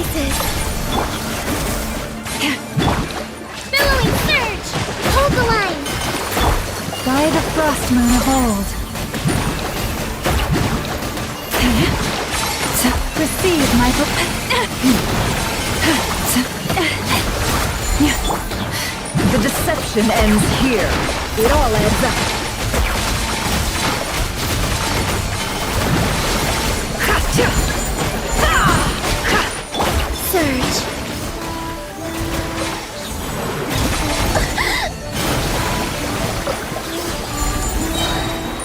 rises. Billowing surge! Hold the line!
By the frost moon of old. Receive my The deception ends here. It all adds up.
Surge.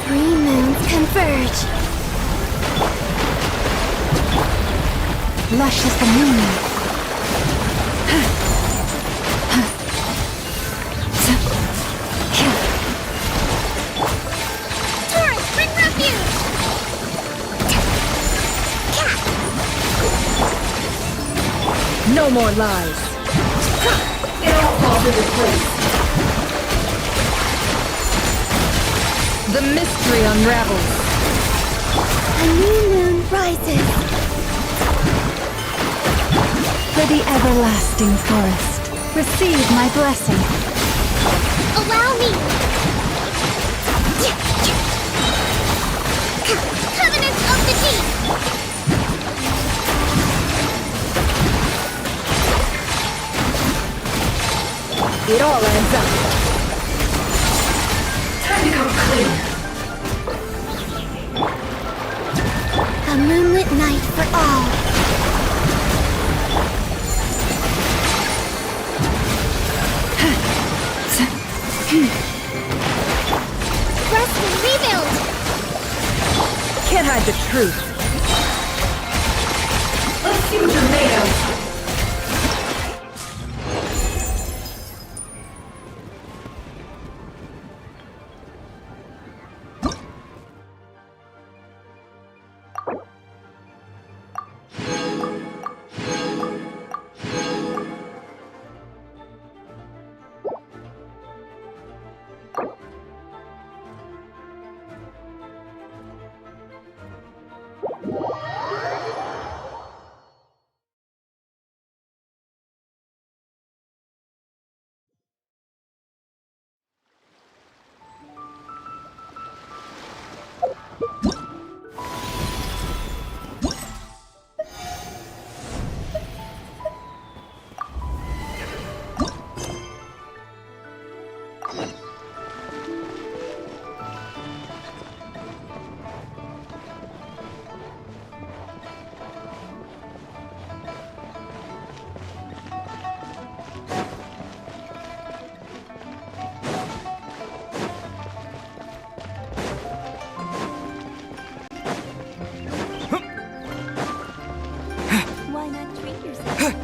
3 moons converge.
Lush as the moon.
Taurus, bring refuge!
No more lies. It all falls into place. The mystery unravels.
A new moon rises.
For the everlasting forest, receive my blessing.
Allow me! Covenant of the Deep!
It all adds up. Time to go clean.
A moonlit night for all. Rest and rebuild!
Can't hide the truth. Let's see what you're made of. Why not treat yourself?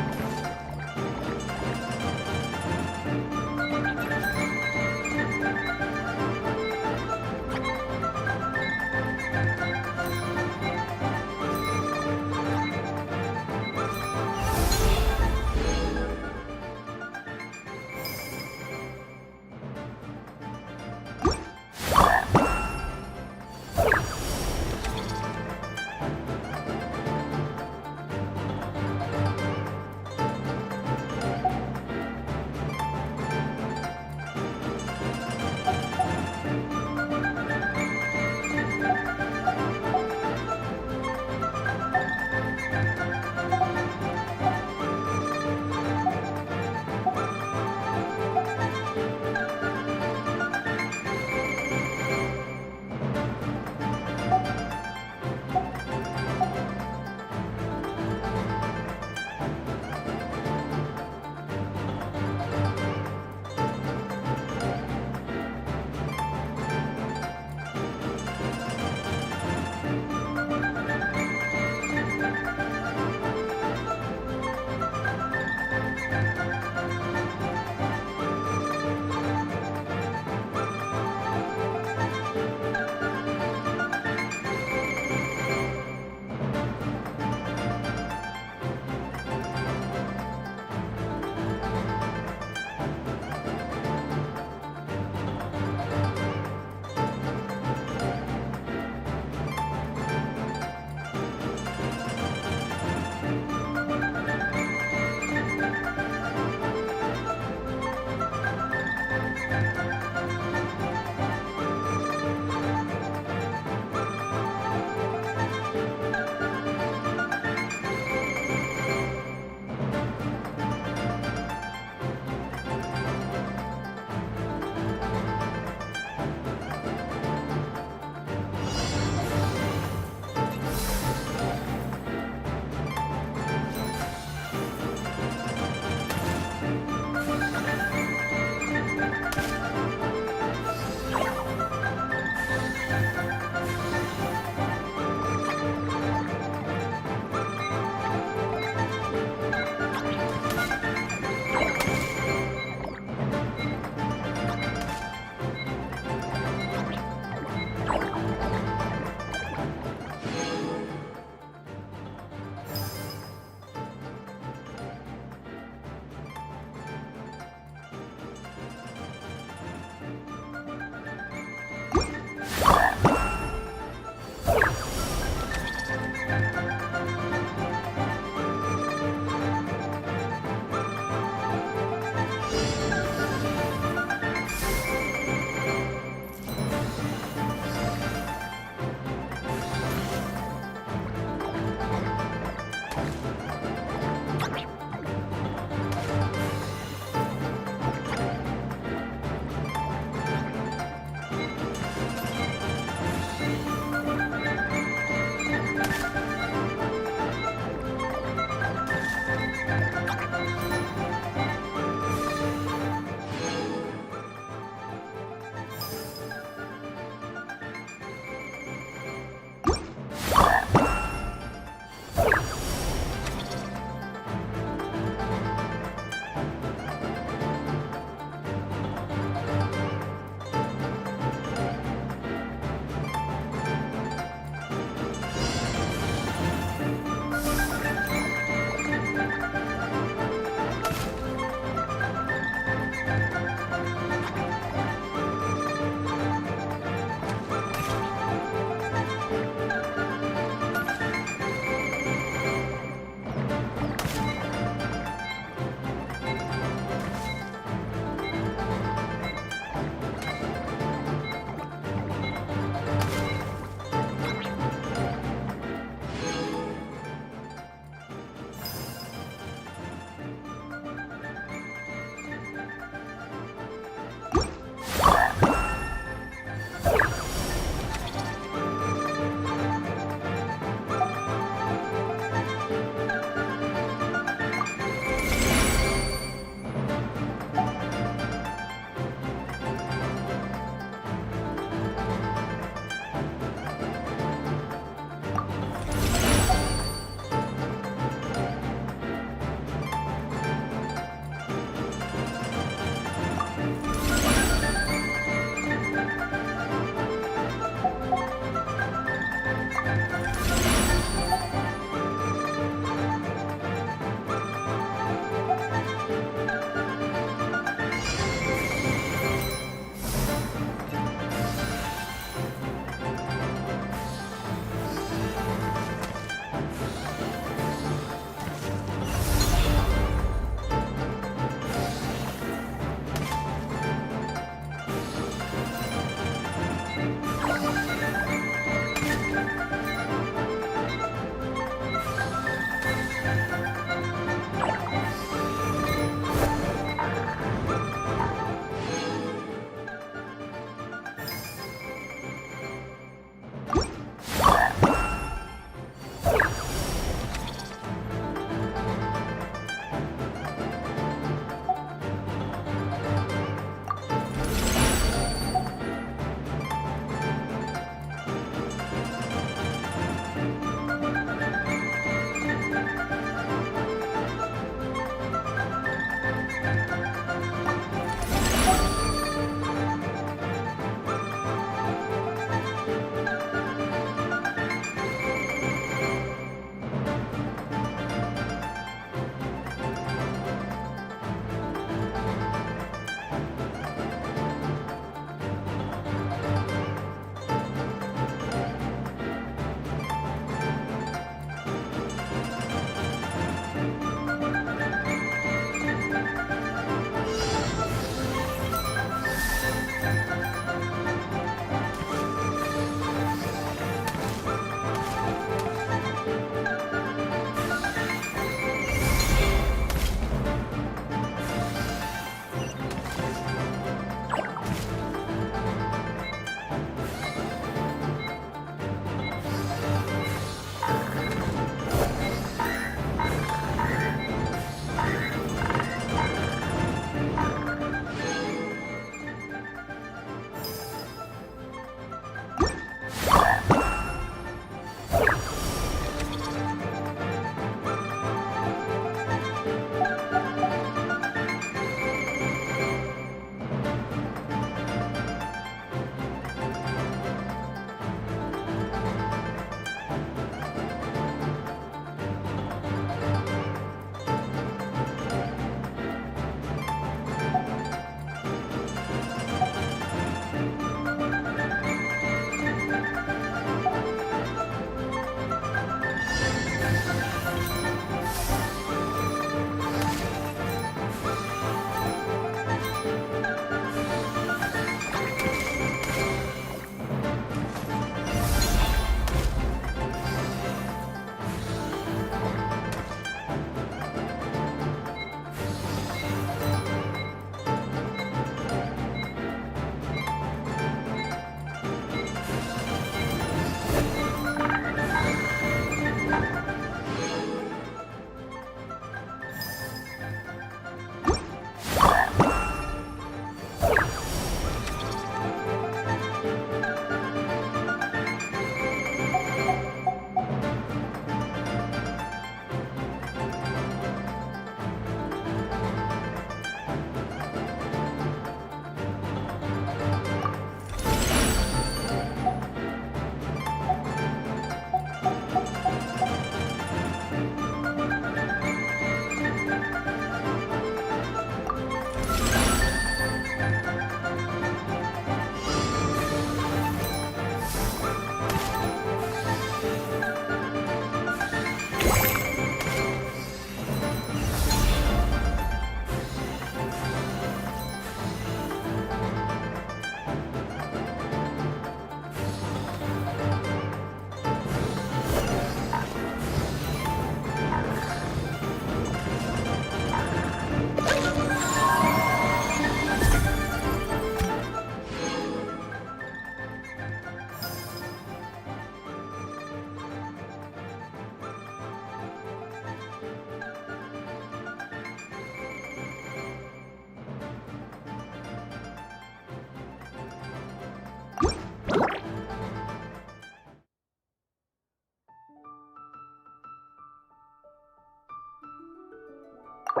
I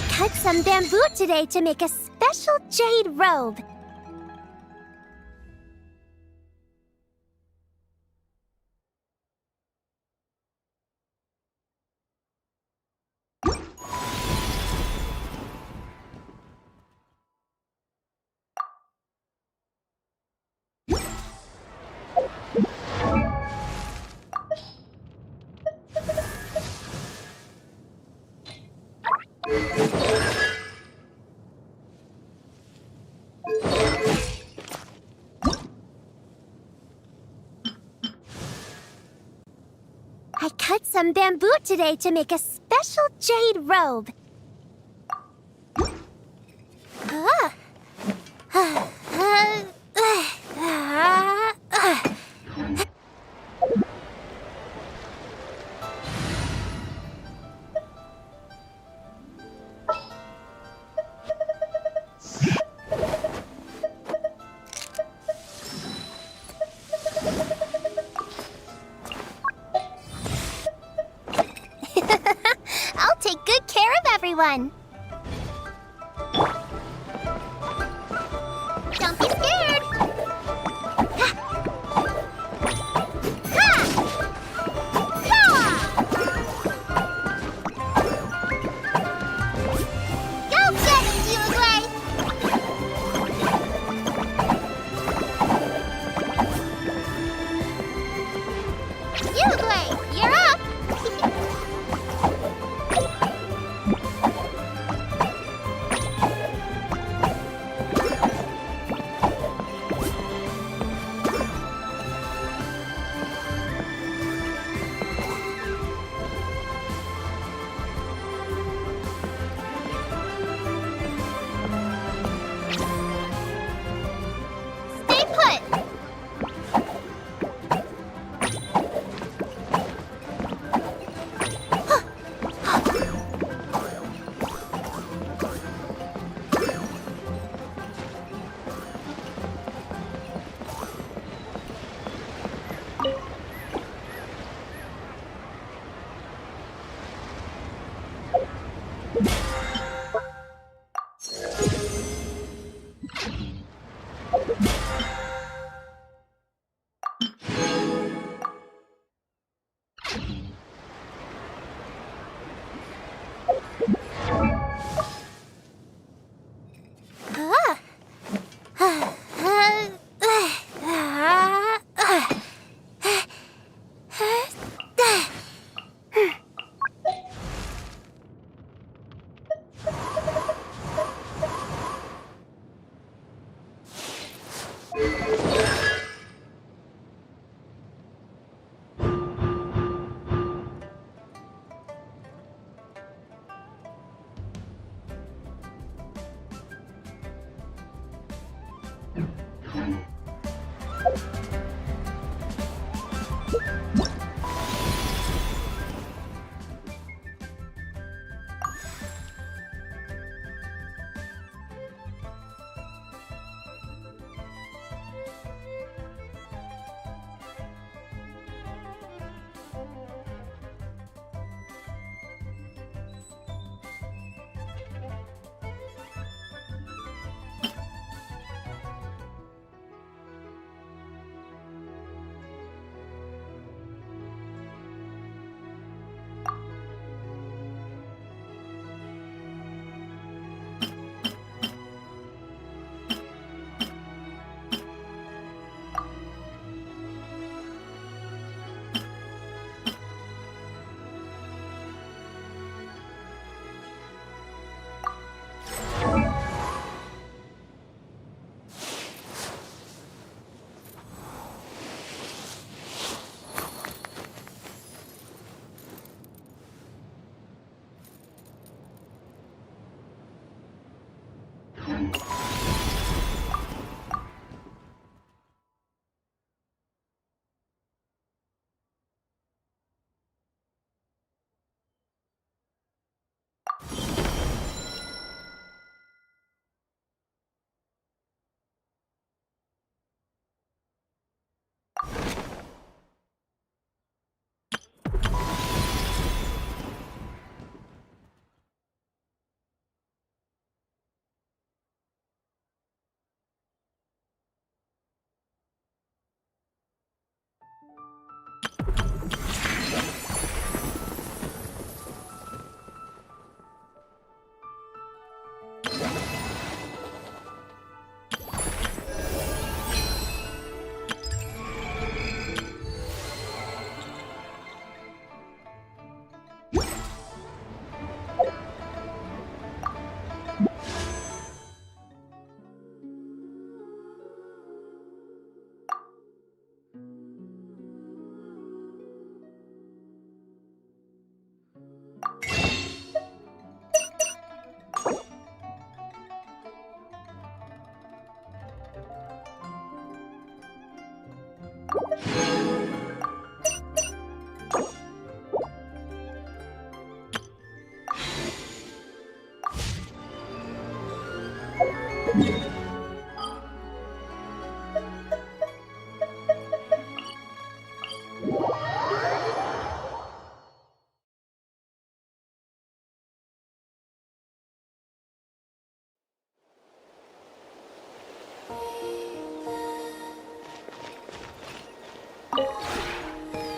cut some bamboo today to make a special jade robe. I cut some bamboo today to make a special jade robe. I'll take good care of everyone. Don't be scared. Ha! Ha! Ha! Go get him, Uruguay! Uruguay, you're up!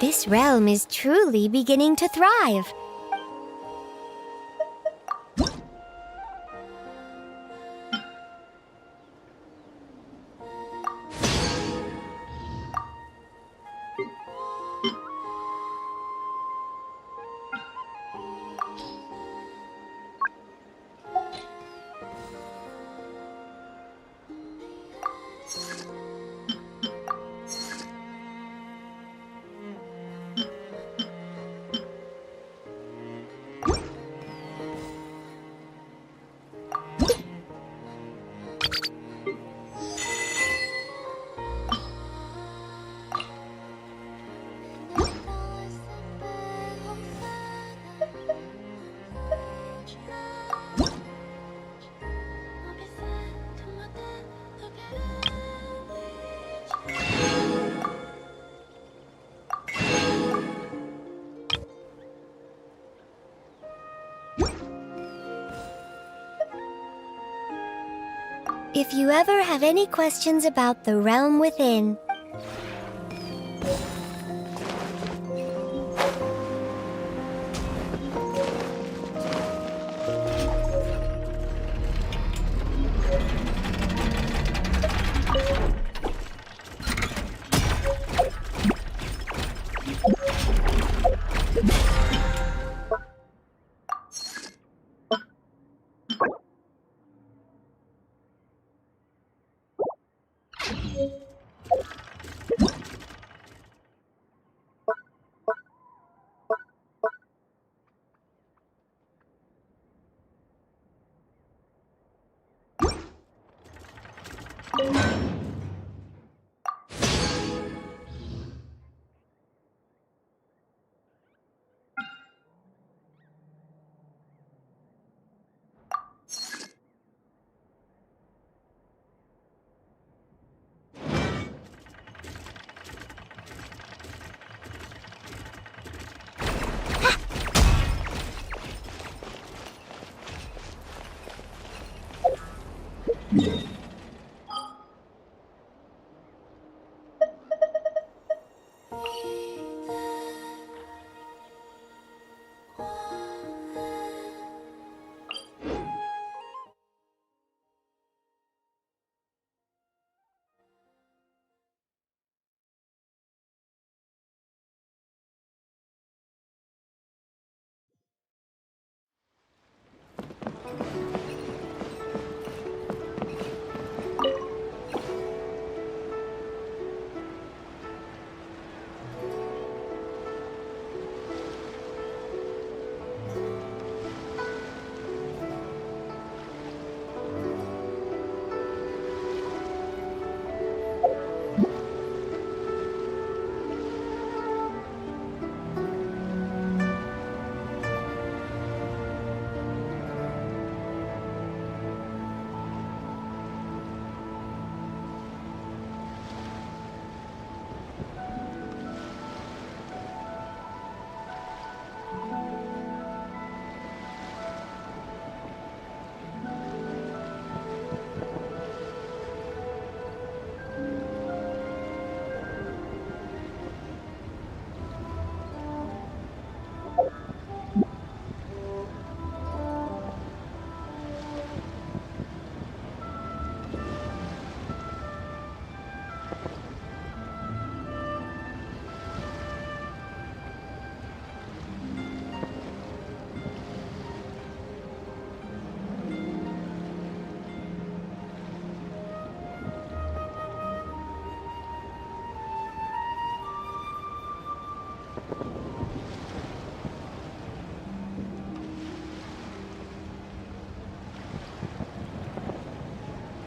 This realm is truly beginning to thrive. If you ever have any questions about the realm within,